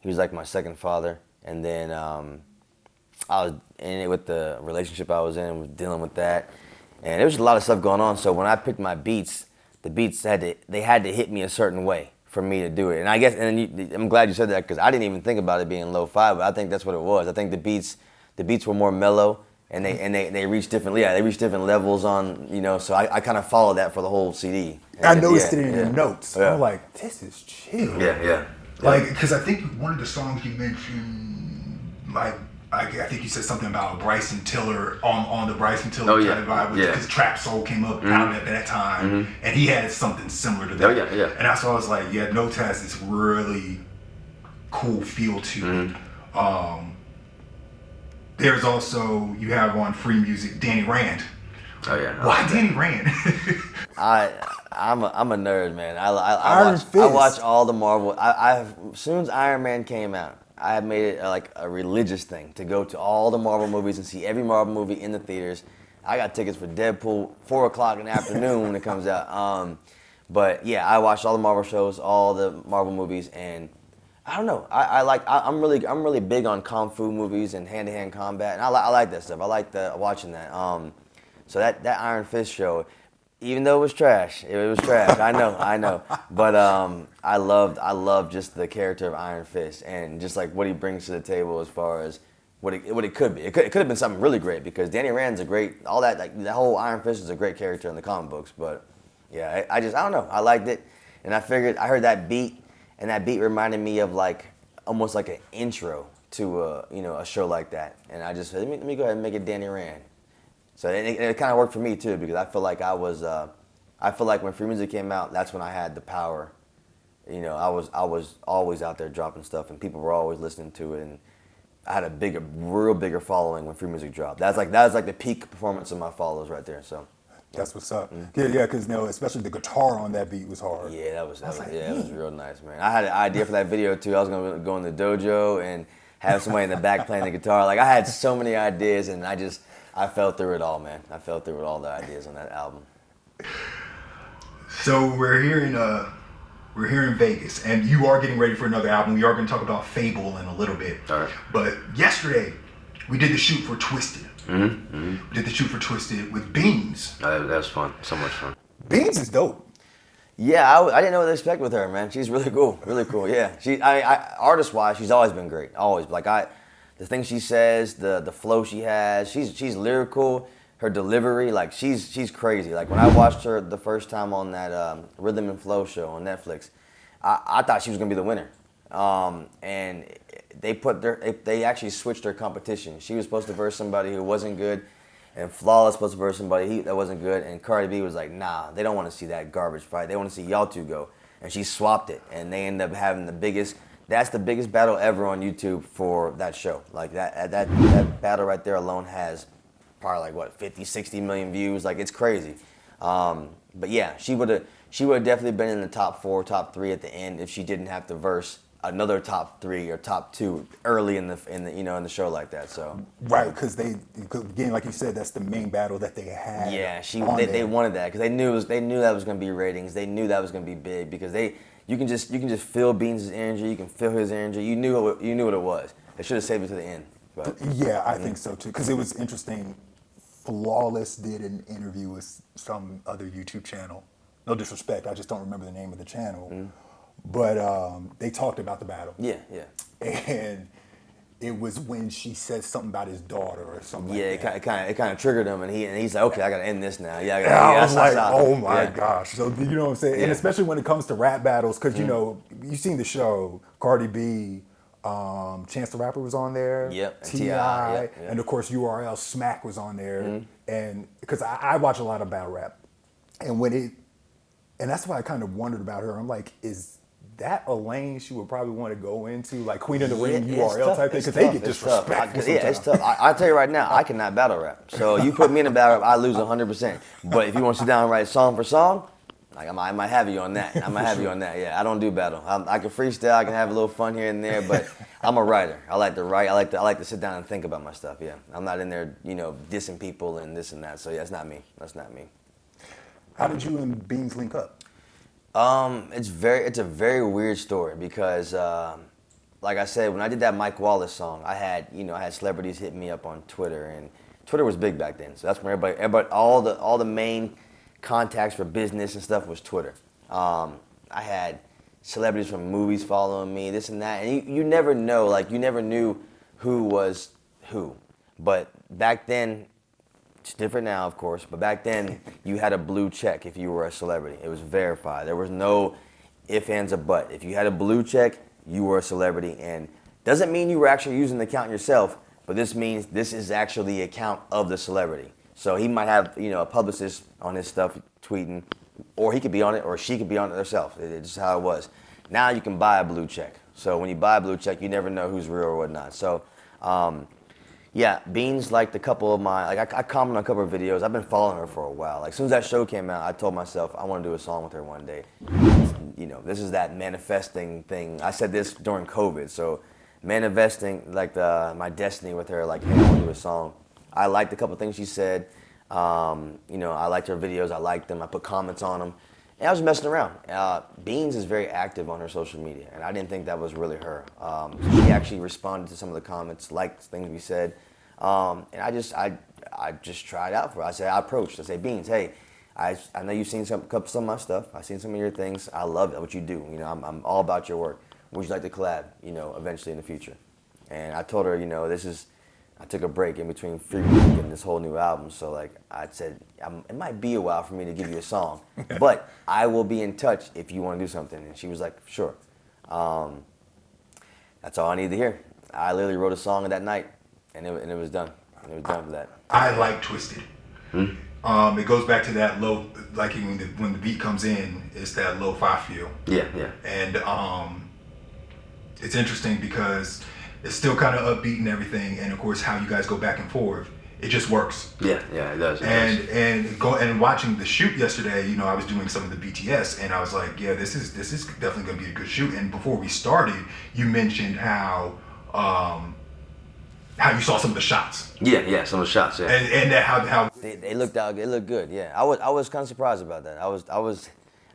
like my second father. And then I was in it with the relationship I was in, was dealing with that. And there was a lot of stuff going on, so when I picked my beats, the beats had to hit me a certain way for me to do it. And I guess, I'm glad you said that, because I didn't even think about it being lo-fi, but I think that's what it was. I think the beats were more mellow, and they reached different levels on, you know. So I kind of followed that for the whole CD. And I noticed it in your notes. Yeah. I'm like, this is chill. Yeah. Like, because I think one of the songs you mentioned, like. I think you said something about Bryson Tiller on the Bryson Tiller kind of vibe, because Trap Soul came up out at that time, and he had something similar to that. Oh yeah. And that's why I was like, yeah, Notes has this really cool feel to it. There's also, you have on free music, Danny Rand. Oh yeah. Why Danny Rand? I'm a nerd, man. I watch all the Marvel. As soon as Iron Man came out, I have made it like a religious thing to go to all the Marvel movies and see every Marvel movie in the theaters. I got tickets for Deadpool 4 o'clock in the afternoon when it comes out. But yeah, I watched all the Marvel shows, all the Marvel movies, and I don't know. I'm really big on kung fu movies and hand-to-hand combat, and I like that stuff. I like watching that. So that Iron Fist show, even though it was trash. I know. But I loved just the character of Iron Fist and just like what he brings to the table as far as what it could be. It could have been something really great because Danny Rand's all that, like the whole Iron Fist is a great character in the comic books. But yeah, I don't know. I liked it, and I heard that beat, and that beat reminded me of like almost like an intro to a show like that. And I just said, let me go ahead and make it Danny Rand. So it kind of worked for me too because I feel like when free music came out, that's when I had the power. I was always out there dropping stuff, and people were always listening to it, and I had a real bigger following when free music dropped. That was like the peak performance of my followers right there. So that's what's up. Yeah, because especially the guitar on that beat was hard. Yeah, it was real nice, man. I had an idea for that video too. I was gonna go in the dojo and have somebody in the back playing the guitar. Like I had so many ideas, and I fell through it all, man. I fell through all the ideas on that album. So we're here in Vegas, and you are getting ready for another album. We are going to talk about Fable in a little bit. All right. But yesterday, we did the shoot for Twisted. We did the shoot for Twisted with Beanz. That was fun. So much fun. Beanz is dope. Yeah, I didn't know what to expect with her, man. She's really cool, really cool. Yeah, artist-wise, she's always been great. Always, the things she says, the flow she has, she's lyrical. Her delivery, like she's crazy. Like when I watched her the first time on that Rhythm and Flow show on Netflix, I thought she was gonna be the winner. And they actually switched her competition. She was supposed to verse somebody who wasn't good, and Flawless supposed to verse somebody that wasn't good. And Cardi B was like, nah, they don't want to see that garbage fight. They want to see y'all two go. And she swapped it, and they ended up having that's the biggest battle ever on YouTube for that show. Like that battle right there alone has probably like 50, 60 million views. Like it's crazy. But yeah, she would have definitely been in the top 4, top 3 at the end if she didn't have to verse another top 3 or top 2 early in the show like that. So right, because again, like you said, that's the main battle that they had. Yeah, they wanted that because they knew that was going to be ratings. They knew that was going to be big because you can just feel Beanz' energy. You can feel his energy. You knew what it was. They should have saved it to the end. But yeah, I think so too because it was interesting. Flawless did an interview with some other YouTube channel. No disrespect, I just don't remember the name of the channel. But they talked about the battle. Yeah. And it was when she said something about his daughter or something. Yeah, like that. it kind of triggered him, and he's like, okay, I gotta end this now. I was like, oh my gosh. So you know what I'm saying? Yeah. And especially when it comes to rap battles, because you've seen the show, Cardi B. Chance the Rapper was on there. Yep. T.I. Yep. And of course URL Smack was on there. And because I watch a lot of battle rap, and that's why I kind of wondered about her. I'm like, is that a lane she would probably want to go into, like Queen of the Ring URL type thing? Because they get disrespectful. Yeah, it's tough. I'll tell you right now, I cannot battle rap. So you put me in a battle rap, I lose 100%. But if you want to sit down and write song for song, like I might have you on that. Yeah, I don't do battle. I can freestyle. I can have a little fun here and there, but I'm a writer. I like to write. I like to sit down and think about my stuff. Yeah, I'm not in there, dissing people and this and that. So yeah, that's not me. How did you and Beanz link up? It's a very weird story because, like I said, when I did that Mike Wallace song, I had celebrities hit me up on Twitter, and Twitter was big back then. So that's when everybody, all the main contacts for business and stuff was Twitter. I had celebrities from movies following me, this and that, and you never know, like you never knew who was who. But back then, it's different now, of course, but back then you had a blue check if you were a celebrity. It was verified. There was no if, ands, or but. If you had a blue check, you were a celebrity, and doesn't mean you were actually using the account yourself, but this means this is actually the account of the celebrity. So he might have, a publicist on his stuff tweeting, or he could be on it, or she could be on it herself. It's just how it was. Now you can buy a blue check. So when you buy a blue check, you never know who's real or whatnot. So, yeah, Beanz liked a couple of my, I commented on a couple of videos. I've been following her for a while. Like, as soon as that show came out, I told myself I want to do a song with her one day. This is that manifesting thing. I said this during COVID. So manifesting, like my destiny with her, like, hey, I want to do a song. I liked a couple of things she said. You know, I liked her videos. I liked them. I put comments on them. And I was messing around. Beanz is very active on her social media, and I didn't think that was really her. She actually responded to some of the comments, liked things we said, and I just tried out for her. I approached. I said, Beanz, hey, I know you've seen some of my stuff. I've seen some of your things. I love what you do. You know, I'm all about your work. Would you like to collab? You know, eventually in the future. And I told her, you know, I took a break in between free music and this whole new album. So like I said, it might be a while for me to give you a song, but I will be in touch if you want to do something. And she was like, sure. That's all I needed to hear. I literally wrote a song that night, and it was done. And it was done for that. I like Twisted. It goes back to that low, like when the beat comes in, it's that lo-fi feel. Yeah. And it's interesting because it's still kind of upbeat and everything, and of course how you guys go back and forth, it just works. Yeah, it does. And watching the shoot yesterday, you know, I was doing some of the BTS, and I was like, yeah, this is definitely gonna be a good shoot. And before we started, you mentioned how you saw some of the shots. Yeah, some of the shots. Yeah, and how they looked out. They looked good. Yeah, I was kind of surprised about that.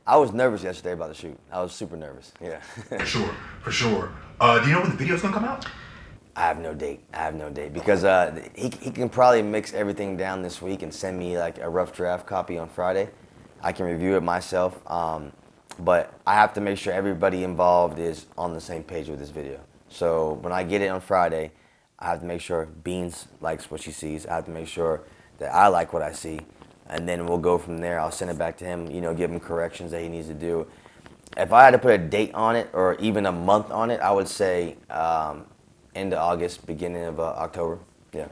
I was nervous yesterday about the shoot. I was super nervous. Yeah. For sure. Do you know when the video's gonna come out? I have no date because he can probably mix everything down this week and send me like a rough draft copy on Friday. I can review it myself, but I have to make sure everybody involved is on the same page with this video. So when I get it on Friday, I have to make sure Beanz likes what she sees. I have to make sure that I like what I see, and then we'll go from there. I'll send it back to him, you know, give him corrections that he needs to do. If I had to put a date on it or even a month on it, I would say end of August, beginning of October. Yeah.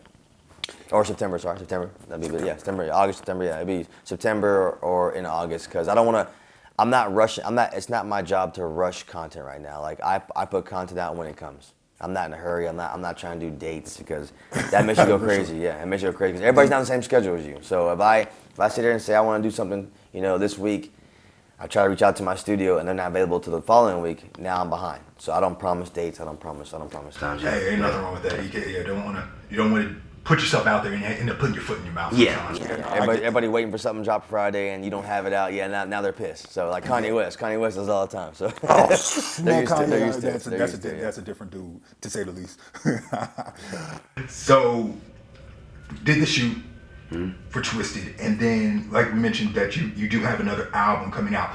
Or September, sorry. September. That'd be good. Yeah, September, August, September. Yeah, it'd be September or in August because I don't want to. I'm not rushing. It's not my job to rush content right now. Like I put content out when it comes. I'm not in a hurry. I'm not trying to do dates because that makes you go crazy. Yeah, it makes you go crazy because everybody's not on the same schedule as you. So if I sit there and say I want to do something, you know, this week, I try to reach out to my studio and they're not available till the following week. Now I'm behind. So I don't promise dates. I don't promise times. Hey, ain't nothing wrong with that. You don't want to put yourself out there and end up putting your foot in your mouth. Yeah. Everybody waiting for something to drop Friday and you don't have it out. Yeah, now they're pissed. So like Kanye West does all the time. So that's a different dude, to say the least. So did the shoot for Twisted, and then like we mentioned that you do have another album coming out.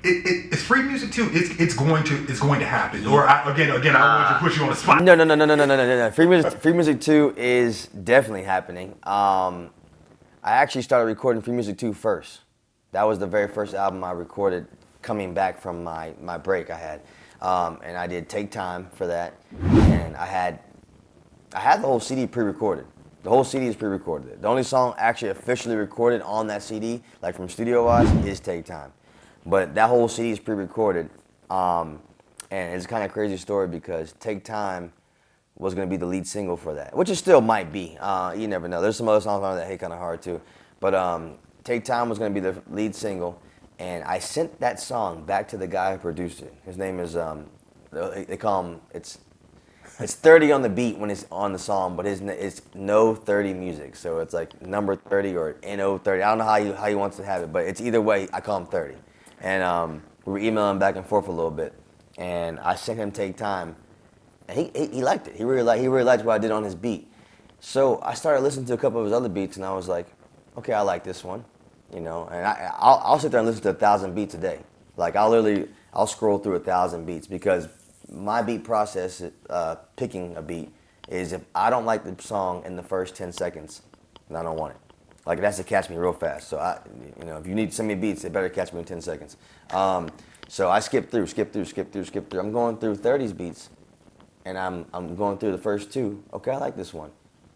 It's free music too. It's going to happen. Or again, I want to put you on the spot. No. Free Music 2 is definitely happening. I actually started recording Free Music 2 first. That was the very first album I recorded coming back from my break I had. And I did Take Time for that. And I had the whole CD pre-recorded. The whole CD is pre-recorded. The only song actually officially recorded on that CD, like from studio-wise, is Take Time. But that whole CD is pre-recorded, and it's a kind of crazy story because Take Time was going to be the lead single for that, which it still might be. You never know. There's some other songs on there that hit kind of hard too. But Take Time was going to be the lead single, and I sent that song back to the guy who produced it. His name is, they call him, it's 30 on the beat when it's on the song, but it's No 30 Music. So it's like number 30 or NO 30. I don't know how he wants to have it, but it's either way, I call him 30. And we were emailing back and forth a little bit. And I sent him Take Time. And he liked it. He really liked what I did on his beat. So I started listening to a couple of his other beats, and I was like, okay, I like this one. You know, and I'll sit there and listen to 1,000 beats a day. Like I'll scroll through 1,000 beats because my beat process, picking a beat, is if I don't like the song in the first 10 seconds, then I don't want it. Like it has to catch me real fast. So if you need to send me beats, it better catch me in 10 seconds. So I skip through. I'm going through 30s beats, and I'm going through the first two. Okay, I like this one.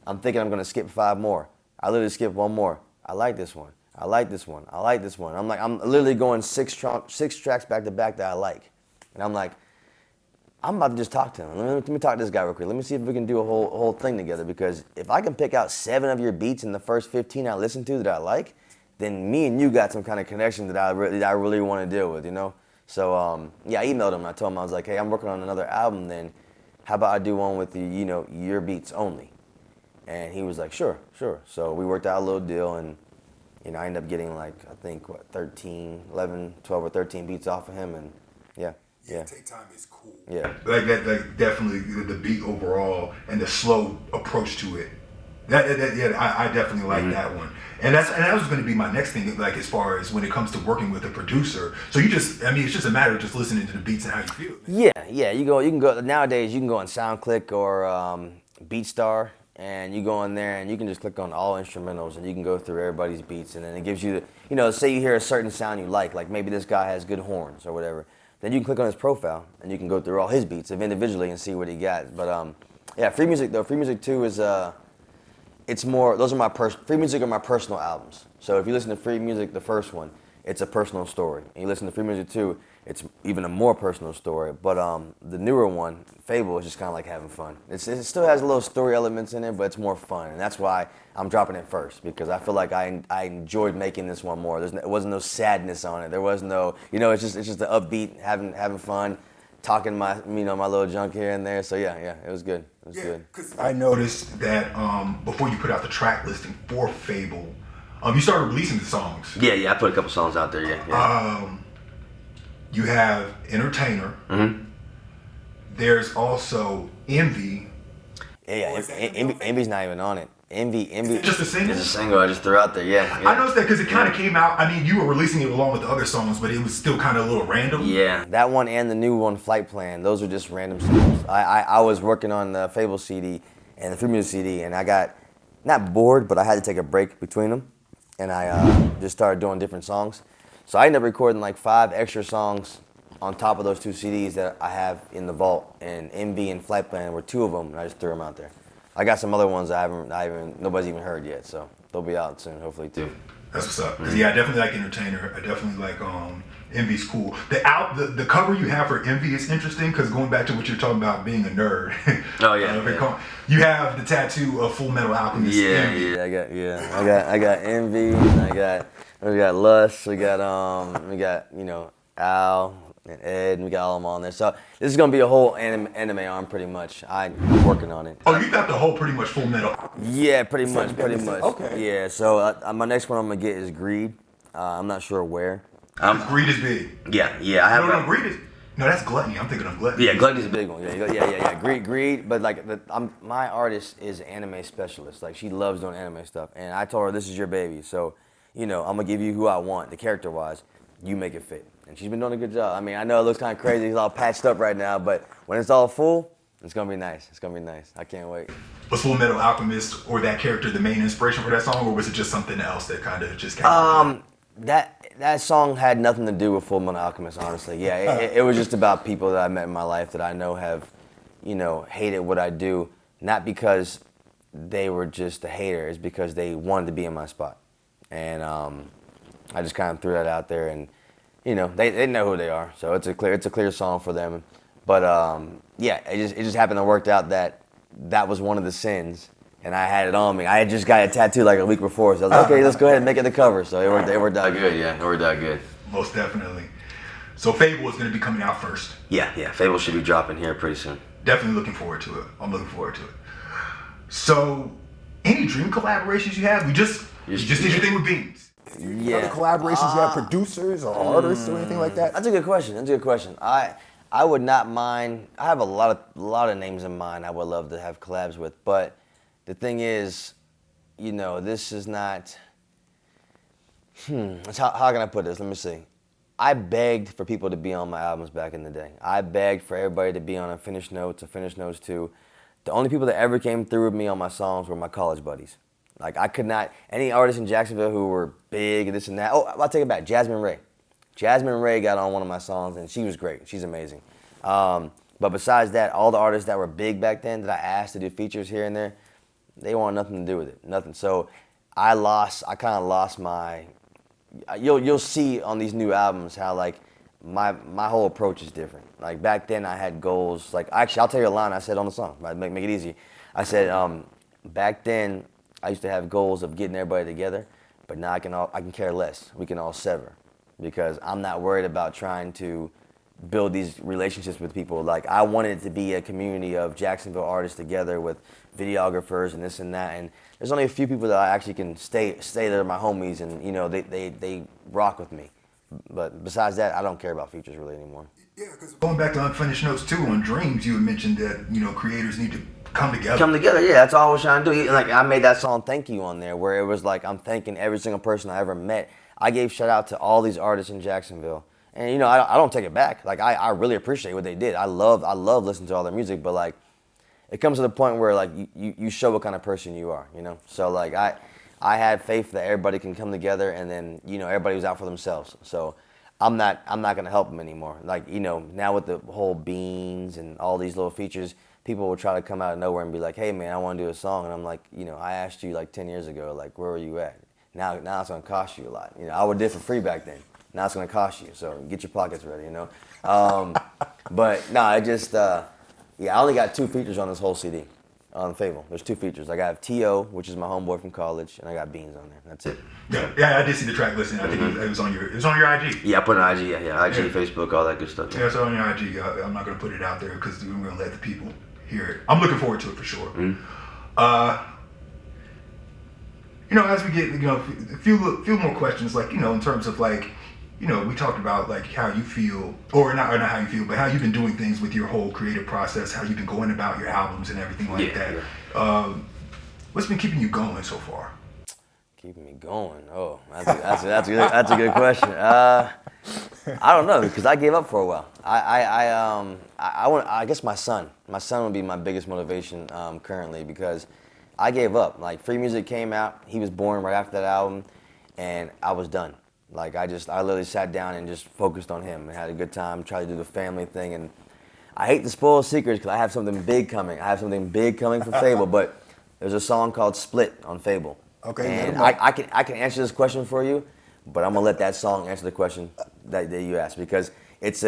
I'm thinking I'm gonna skip 5 more. I literally skip 1 more. I like this one. I like this one. I'm literally going 6 tracks back to back that I like, and I'm like, I'm about to just talk to him. Let me talk to this guy real quick. Let me see if we can do a whole thing together. Because if I can pick out 7 of your beats in the first 15 I listen to that I like, then me and you got some kind of connection that I really want to deal with, you know? So I emailed him. I told him, I was like, hey, I'm working on another album. Then how about I do one with your beats only? And he was like, sure. So we worked out a little deal, and I ended up getting like, I think, 12 or 13 beats off of him, and yeah. Take Time is cool. Yeah. Like that, like definitely the beat overall and the slow approach to it. I definitely like that one. And that was going to be my next thing, like as far as when it comes to working with a producer. So it's just a matter of just listening to the beats and how you feel. Yeah. You can go nowadays. You can go on SoundClick or BeatStar, and you go in there and you can just click on all instrumentals, and you can go through everybody's beats, and then it gives you say you hear a certain sound you like maybe this guy has good horns or whatever. Then you can click on his profile and you can go through all his beats individually and see what he got. But free music too is it's more. Those are free music are my personal albums. So if you listen to free music, the first one, it's a personal story. And you listen to free music 2, it's even a more personal story. But the newer one, Fable, is just kind of like having fun. It still has a little story elements in it, but it's more fun. And that's why I'm dropping it first, because I feel like I enjoyed making this one more. There wasn't no sadness on it. There was no, it's just the upbeat, having fun, talking my little junk here and there. So yeah, it was good. It was good. Because I noticed that before you put out the track listing for Fable, you started releasing the songs. Yeah, I put a couple songs out there. Yeah. You have Entertainer. Mm-hmm. There's also Envy. Yeah. Envy's not even on it. Envy. Just a single? It's a single I just threw out there, yeah. I noticed that because it kind of came out, you were releasing it along with the other songs, but it was still kind of a little random. Yeah, that one and the new one, Flight Plan, those are just random songs. I was working on the Fable CD and the Free Music CD, and I got, not bored, but I had to take a break between them, and I just started doing different songs. So I ended up recording like 5 extra songs on top of those 2 CDs that I have in the vault, and Envy and Flight Plan were 2 of them, and I just threw them out there. I got some other ones nobody's even heard yet, so they'll be out soon, hopefully too. That's what's up. Because I definitely like Entertainer. I definitely like Envy's cool. The cover you have for Envy is interesting because going back to what you're talking about being a nerd. Oh yeah. You have the tattoo of Fullmetal Alchemist. Envy. I got Envy. We got Lust. We got Al and Ed, and we got all them on there. So this is gonna be a whole anime arm, pretty much. I'm working on it. Oh, you got the whole pretty much Full Metal. Yeah, pretty much. Okay. Yeah. So my next one I'm gonna get is Greed. I'm not sure where. Greed is big. Yeah. I have. No, Greed is. No, that's Gluttony. I'm thinking of Gluttony. Yeah, Gluttony's a big one. Yeah. Greed. But like, my artist is an anime specialist. Like, she loves doing anime stuff, and I told her, this is your baby. So, I'm gonna give you who I want, the character-wise. You make it fit. And she's been doing a good job. I know it looks kind of crazy. He's all patched up right now, but when it's all full, it's going to be nice. I can't wait. Was Fullmetal Alchemist or that character the main inspiration for that song, or was it just something else that kind of just came That song had nothing to do with Fullmetal Alchemist, honestly. Yeah, it was just about people that I met in my life that I know have, hated what I do. Not because they were just a hater. It's because they wanted to be in my spot. And I just kind of threw that out there, and they know who they are, so it's a clear song for them. But it just happened to work out that was one of the sins, and I had it on me. I had just got a tattoo like a week before, so I was like, okay, let's go ahead and make it the cover. So it worked out good. Yeah, it worked out good. Most definitely. So Fable is going to be coming out first. Yeah. Fable should be dropping here pretty soon. Definitely looking forward to it. I'm looking forward to it. So, any dream collaborations you have? You just did your thing with Beanz. Yeah. Other collaborations you have, producers or artists or anything like that? That's a good question. I would not mind. I have a lot of names in mind I would love to have collabs with, but the thing is, this is not. How can I put this? Let me see. I begged for people to be on my albums back in the day. I begged for everybody to be on a Finished Notes, a Finished Notes 2. The only people that ever came through with me on my songs were my college buddies. Like, I could not, any artists in Jacksonville who were big and this and that. Oh, I'll take it back. Jasmine Ray. Jasmine Ray got on one of my songs, and she was great. She's amazing. But besides that, all the artists that were big back then that I asked to do features here and there, they wanted nothing to do with it. Nothing. So I kind of lost my, you'll see on these new albums how, like, my whole approach is different. Like, back then I had goals. Like, actually, I'll tell you a line I said on the song. Make it easy. I said, back then, I used to have goals of getting everybody together, but now I can care less. We can all sever, because I'm not worried about trying to build these relationships with people. Like I wanted it to be a community of Jacksonville artists together with videographers and this and that. And there's only a few people that I actually can stay there, my homies, and you know they rock with me. But besides that, I don't care about features really anymore. Yeah, because going back to Unfinished Notes too, on Dreams, you had mentioned that, you know, creators need to come together. Come together, yeah, that's all I was trying to do. Like I made that song Thank You on there, where it was like I'm thanking every single person I ever met. I gave shout out to all these artists in Jacksonville. And you know, I don't take it back. Like I really appreciate what they did. I love listening to all their music, but like it comes to the point where like you show what kind of person you are, you know? So like I had faith that everybody can come together, and then, you know, everybody was out for themselves. So I'm not gonna help them anymore. Like, you know, now with the whole Beanz and all these little features, people will try to come out of nowhere and be like, hey man, I wanna do a song. And I'm like, you know, I asked you like 10 years ago, like, where were you at? Now it's gonna cost you a lot. You know, I would do it for free back then. Now it's gonna cost you, so get your pockets ready, you know? But no, I just, I only got 2 features on this whole CD. On Fable, there's 2 features. I got T.O., which is my homeboy from college, and I got Beanz on there. That's it. Yeah, I did see the track listing. I think it was on your IG. Yeah, I put it on IG. Yeah, IG, Facebook, all that good stuff. Yeah, so on your IG. I'm not gonna put it out there because we're gonna let the people hear it. I'm looking forward to it for sure. Mm-hmm. You know, as we get, you know, a few more questions, like, you know, in terms of like, you know, we talked about like how you feel, or not how you feel, but how you've been doing things with your whole creative process, how you've been going about your albums and everything like that. Yeah. What's been keeping you going so far? Keeping me going? Oh, that's a good question. I don't know, because I gave up for a while. I guess my son would be my biggest motivation currently, because I gave up. Like Free Music came out, he was born right after that album, and I was done. Like I literally sat down and just focused on him and had a good time, tried to do the family thing. And I hate to spoil secrets because I have something big coming. I have something big coming for Fable, but there's a song called Split on Fable. Okay. And I can answer this question for you, but I'm gonna let that song answer the question that you asked, because it's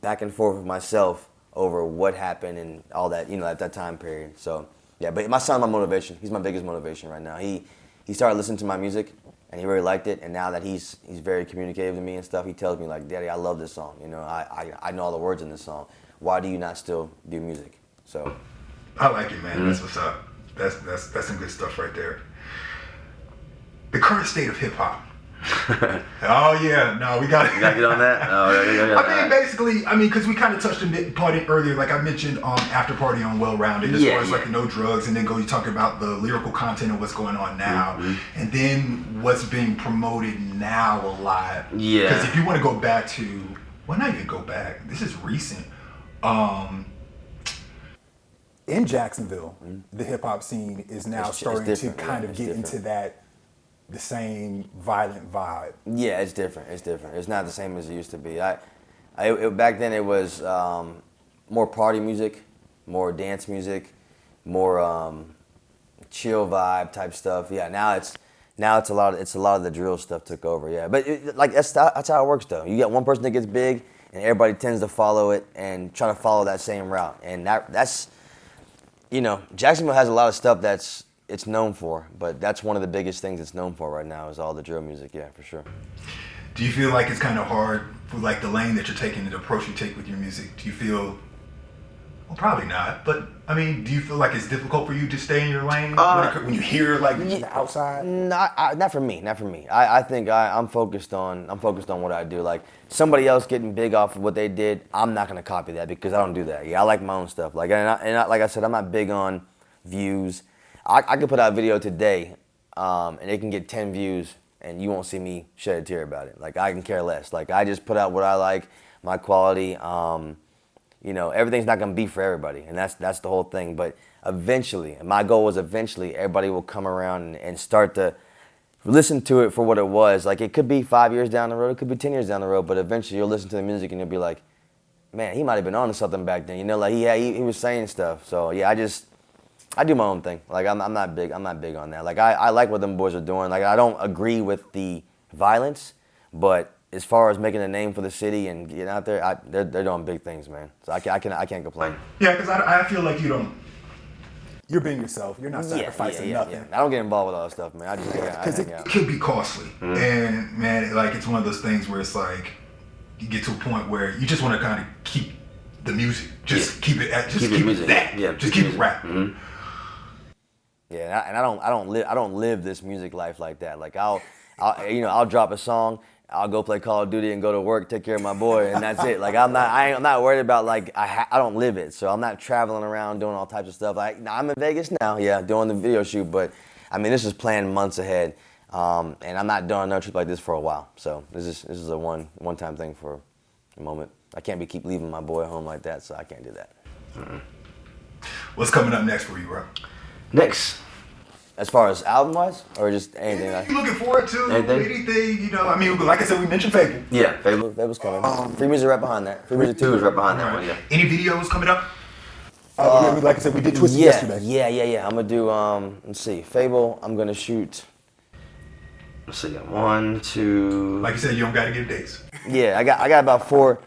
back and forth with myself over what happened and all that, you know, at that time period. So yeah, but my son's my motivation. He's my biggest motivation right now. He started listening to my music, and he really liked it, and now that he's very communicative to me and stuff, he tells me like, Daddy, I love this song. You know, I know all the words in this song. Why do you not still do music? So I like it, man. That's what's up. That's some good stuff right there. The current state of hip hop. Oh yeah, no, we got You gotta get on that. I mean, basically, because we kind of touched upon it earlier. Like I mentioned, After Party on Well Rounded, as far as like the no drugs, and then you talk about the lyrical content of what's going on now, and then what's being promoted now a lot. Yeah. Because if you want to go back to, well, not even go back. This is recent. In Jacksonville, the hip hop scene is now starting to kind of get into the same violent vibe. Yeah, it's different. It's not the same as it used to be. Back then it was more party music, more dance music, more chill vibe type stuff. Yeah, now it's a lot of the drill stuff took over. Yeah, but that's how it works though. You get one person that gets big, and everybody tends to follow it and try to follow that same route. And that's, you know, Jacksonville has a lot of stuff it's known for, but that's one of the biggest things it's known for right now is all the drill music. Yeah, for sure. Do you feel like it's kind of hard for like the lane that you're taking, the approach you take with your music? Do you feel, well, probably not, but I mean, do you feel like it's difficult for you to stay in your lane when you hear like the outside? Not for me. I think I'm focused on what I do. Like somebody else getting big off of what they did, I'm not gonna copy that because I don't do that. Yeah, I like my own stuff. Like like I said, I'm not big on views. I could put out a video today, and it can get 10 views, and you won't see me shed a tear about it. Like I can care less. Like I just put out what I like, my quality. You know, everything's not gonna be for everybody, and that's the whole thing. But eventually, and my goal was eventually everybody will come around and start to listen to it for what it was. Like it could be 5 years down the road, it could be 10 years down the road, but eventually you'll listen to the music and you'll be like, man, he might have been on to something back then. You know, like he was saying stuff. So yeah, I do my own thing. Like I'm not big on that. Like I like what them boys are doing. Like I don't agree with the violence, but as far as making a name for the city and getting out there, they're doing big things, man. So I can't complain. Yeah, because I feel like you're being yourself. You're not sacrificing nothing. Yeah. I don't get involved with all that stuff, man. I just it could be costly, and man, like it's one of those things where it's like, you get to a point where you just want to kind of keep the music, just keep it music. that, just keep it rap. Mm-hmm. Yeah, and I don't live this music life like that. Like I'll drop a song, I'll go play Call of Duty and go to work, take care of my boy, and that's it. Like I'm not worried about like I don't live it, so I'm not traveling around doing all types of stuff. Like I'm in Vegas now, yeah, doing the video shoot, but I mean this is planned months ahead, and I'm not doing another trip like this for a while. So this is a one-time thing for a moment. I can't keep leaving my boy home like that, so I can't do that. Mm-hmm. What's coming up next for you, bro? Next. As far as album-wise, or just anything? You looking forward to anything? You know, I mean, like I said, we mentioned Fable. Yeah, Fable. Fable's coming. Free music right behind that. Free music 2 is right behind that one, yeah. Any videos coming up? Like I said, we did Twisted yesterday. Yeah. I'm gonna do. Let's see. Fable. I'm gonna shoot. Let's see. 1, 2. Like you said, you don't got to give dates. Yeah, I got about 4.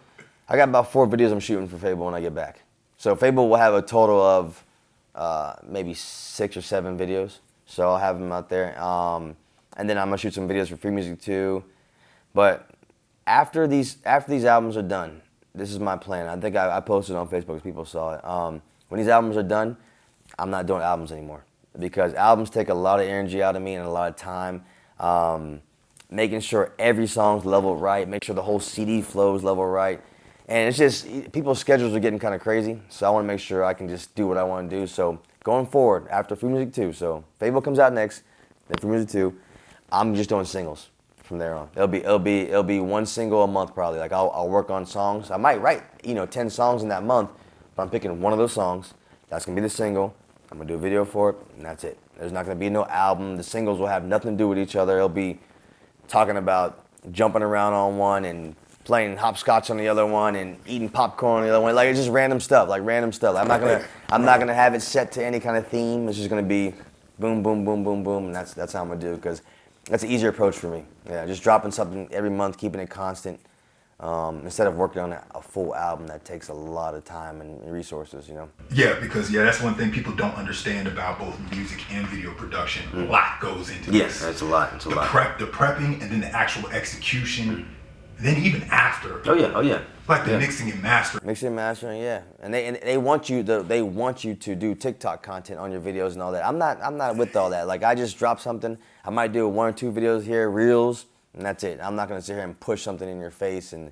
I got about 4 videos I'm shooting for Fable when I get back. So Fable will have a total of maybe 6 or 7 videos. So I'll have them out there. And then I'm gonna shoot some videos for Free Music too. But after these albums are done, this is my plan. I think I posted on Facebook because people saw it. When these albums are done, I'm not doing albums anymore because albums take a lot of energy out of me and a lot of time. Making sure every song's leveled right, make sure the whole CD flows level right. And it's just, people's schedules are getting kind of crazy, so I want to make sure I can just do what I want to do. So going forward, after Free Music 2, so Fable comes out next, then Free Music 2, I'm just doing singles from there on. It'll be 1 single a month probably. Like I'll work on songs. I might write 10 songs in that month, but I'm picking one of those songs. That's gonna be the single. I'm gonna do a video for it, and that's it. There's not gonna be no album. The singles will have nothing to do with each other. It'll be talking about jumping around on one and playing hopscotch on the other one and eating popcorn on the other one. Like it's just random stuff. I'm not gonna have it set to any kind of theme. It's just gonna be boom, boom, boom, boom, boom, and that's how I'm gonna do it because that's an easier approach for me. Yeah, just dropping something every month, keeping it constant, instead of working on a full album that takes a lot of time and resources. Yeah, because that's one thing people don't understand about both music and video production. A lot goes into this. Yes, it's a lot. It's a lot. The prepping, and then the actual execution. Then even after. Oh yeah. Like the mixing and mastering. Mixing and mastering, yeah. And they want you to do TikTok content on your videos and all that. I'm not with all that. Like I just drop something. I might do 1 or 2 videos here, reels, and that's it. I'm not gonna sit here and push something in your face and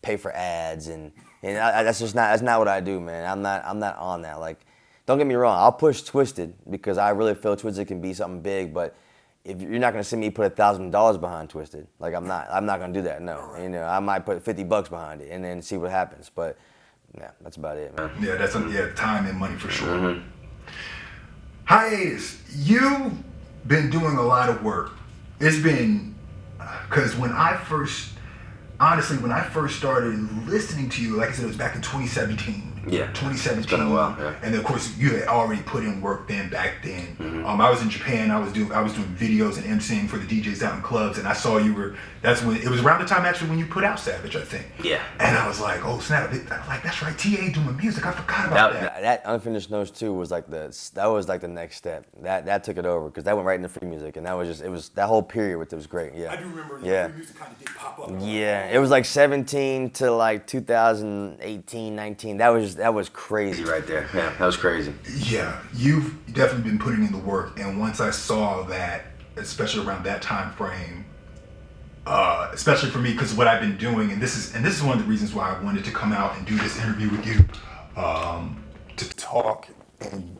pay for ads and that's not what I do, man. I'm not on that. Like, don't get me wrong. I'll push Twisted because I really feel Twisted can be something big, but if you're not gonna see me put $1,000 behind Twisted, like I'm not gonna do that. No, I might put $50 behind it and then see what happens. But yeah, that's about it, man. Yeah, that's time and money for sure. Mm-hmm. Highatis, you've been doing a lot of work. It's been because when I first started listening to you, like I said, it was back in 2017. Yeah, 2017. It's been a while. Yeah. And of course, you had already put in work back then. Mm-hmm. I was in Japan. I was doing videos and emceeing for the DJs out in clubs, and I saw you were. That's when it was around the time actually when you put out Savage, I think. Yeah. And I was like, oh snap! Like that's right, TA doing music. I forgot about that. That Unfinished Notes 2 was like the next step. That took it over because that went right into Free Music, and it was that whole period with it was great. Yeah. I do remember. Free Music kind of did pop up. Yeah, it was like 17 to like 2018, 19. That was crazy right there. Yeah, that was crazy. Yeah, you've definitely been putting in the work, and once I saw that, especially around that time frame, especially for me, because what I've been doing, and this is one of the reasons why I wanted to come out and do this interview with you, to talk and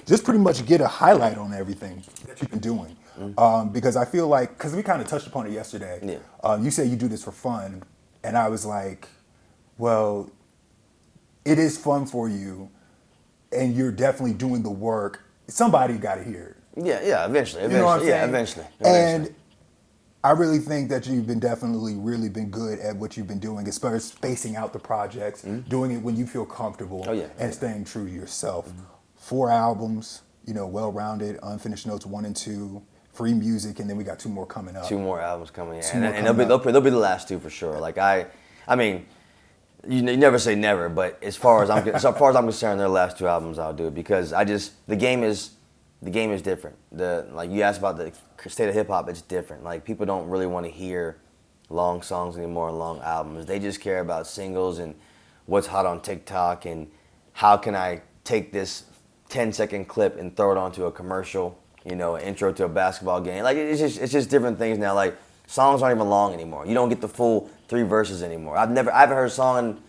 just pretty much get a highlight on everything that you've been doing. Because I feel like, because we kind of touched upon it yesterday, you say you do this for fun, and I was like, well, it is fun for you, and you're definitely doing the work. Somebody got to hear it. Yeah, eventually. You know what I'm saying? Eventually. And I really think that you've been really been good at what you've been doing as far as spacing out the projects, doing it when you feel comfortable, and staying true to yourself. 4 albums, well-rounded, Unfinished Notes 1 and 2, Free Music, and then we got 2 more coming up. 2 more albums coming, yeah. And they'll be the last 2 for sure. Like I mean, you never say never, but as far as I'm concerned, their last 2 albums I'll do it because the game is different. Like you asked about the state of hip hop, it's different. Like people don't really want to hear long songs anymore, long albums. They just care about singles and what's hot on TikTok and how can I take this 10-second clip and throw it onto a commercial, you know, an intro to a basketball game. Like it's just different things now. Like songs aren't even long anymore. You don't get the full 3 verses anymore. I haven't heard a song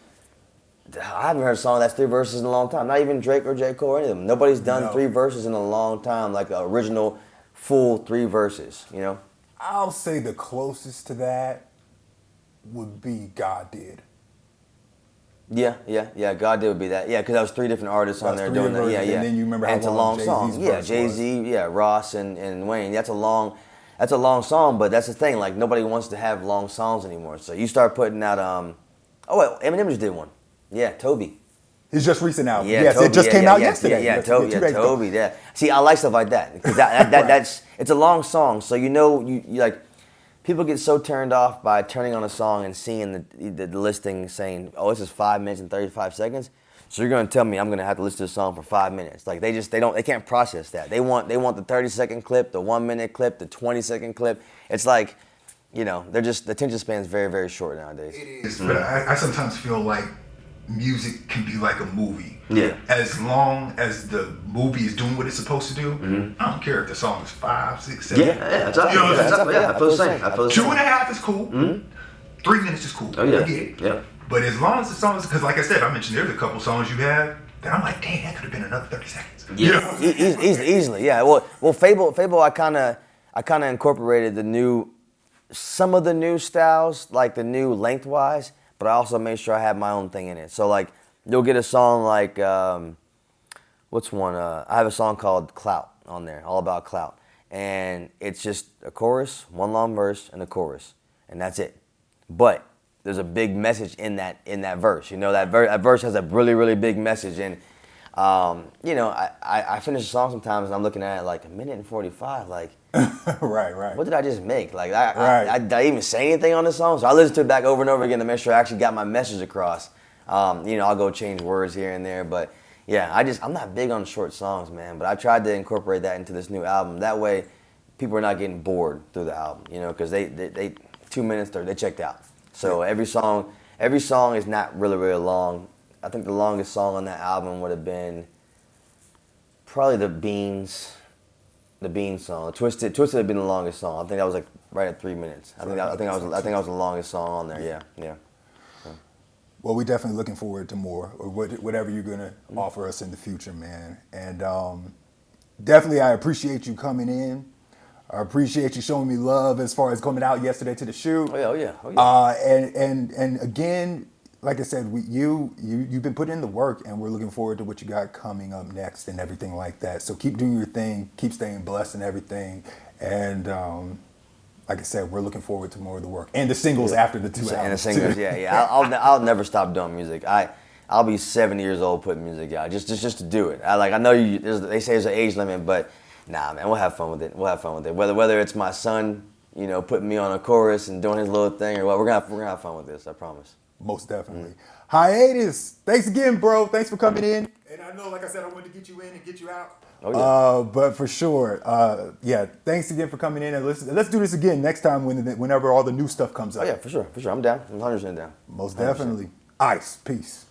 that's 3 verses in a long time. Not even Drake or J. Cole or any of them. Nobody's done 3 verses in a long time, like an original full 3 verses, you know? I'll say the closest to that would be God Did. Yeah. God Did would be that. Yeah, because that was 3 different artists on there doing that. Yeah. And then you remember how and it's a long song. Yeah, Jay-Z, Ross and Wayne. That's a long song, but that's the thing. Like nobody wants to have long songs anymore. So you start putting out Eminem just did one. Yeah, Toby. His just recent album. Yeah, yes, Toby, it just came out yesterday. Yeah, Toby. Yeah. See, I like stuff like that because that's it's a long song. So you know you like. People get so turned off by turning on a song and seeing the listing saying, "Oh, this is 5 minutes and 35 seconds." So you're gonna tell me I'm gonna have to listen to a song for 5 minutes? Like they can't process that. They want the 30-second clip, the 1-minute clip, the 20-second clip. It's like, you know, the attention span is very, very short nowadays. It is, but I sometimes feel like music can be like a movie. Yeah. As long as the movie is doing what it's supposed to do, I don't care if the song is 5, 6, 7. Yeah, exactly. I feel the same. 2.5 is cool. 3 minutes is cool. Oh yeah. I get it. Yeah. But as long as the song is, because like I said, I mentioned there's a couple songs you have that I'm like, dang, that could have been another 30 seconds. Yeah. Easily. Yeah. Well, Fable. I kind of incorporated some of the new styles, like the new lengthwise, but I also made sure I had my own thing in it. So like you'll get a song like what's one? I have a song called Clout on there, all about clout, and it's just a chorus, one long verse, and a chorus, and that's it. But there's a big message in that verse. You know, that verse has a really, really big message. And, you know, I finish a song sometimes and I'm looking at it like 1:45. Like, right. What did I just make? Like, did I even say anything on this song? So I listen to it back over and over again to make sure I actually got my message across. You know, I'll go change words here and there. But, yeah, I'm not big on short songs, man. But I tried to incorporate that into this new album. That way, people are not getting bored through the album, you know, because they 2 minutes, they checked out. So every song is not really, really long. I think the longest song on that album would have been probably the Beanz song. Twisted had been the longest song. I think that was like right at 3 minutes. I think that was the longest song on there. Yeah. So. Well, we're definitely looking forward to more, or whatever you're gonna offer us in the future, man. And definitely, I appreciate you coming in. I appreciate you showing me love as far as coming out yesterday to the shoot. Oh yeah. And again, like I said, you've been putting in the work, and we're looking forward to what you got coming up next and everything like that. So keep doing your thing, keep staying blessed and everything. And like I said, we're looking forward to more of the work and the singles after the 2 albums. And the singles, yeah. I'll never stop doing music. I'll be 70 years old putting music out just to do it. I know they say there's an age limit, but. Nah, man, we'll have fun with it. Whether it's my son, you know, putting me on a chorus and doing his little thing or what, we're gonna have fun with this. I promise. Most definitely. Highatis, thanks again, bro. Thanks for coming in. And I know, like I said, I wanted to get you in and get you out. Oh yeah. But for sure, thanks again for coming in, and let's do this again next time whenever all the new stuff comes out. Oh yeah, for sure. I'm down. I'm 100% down. Most definitely. Ice, peace.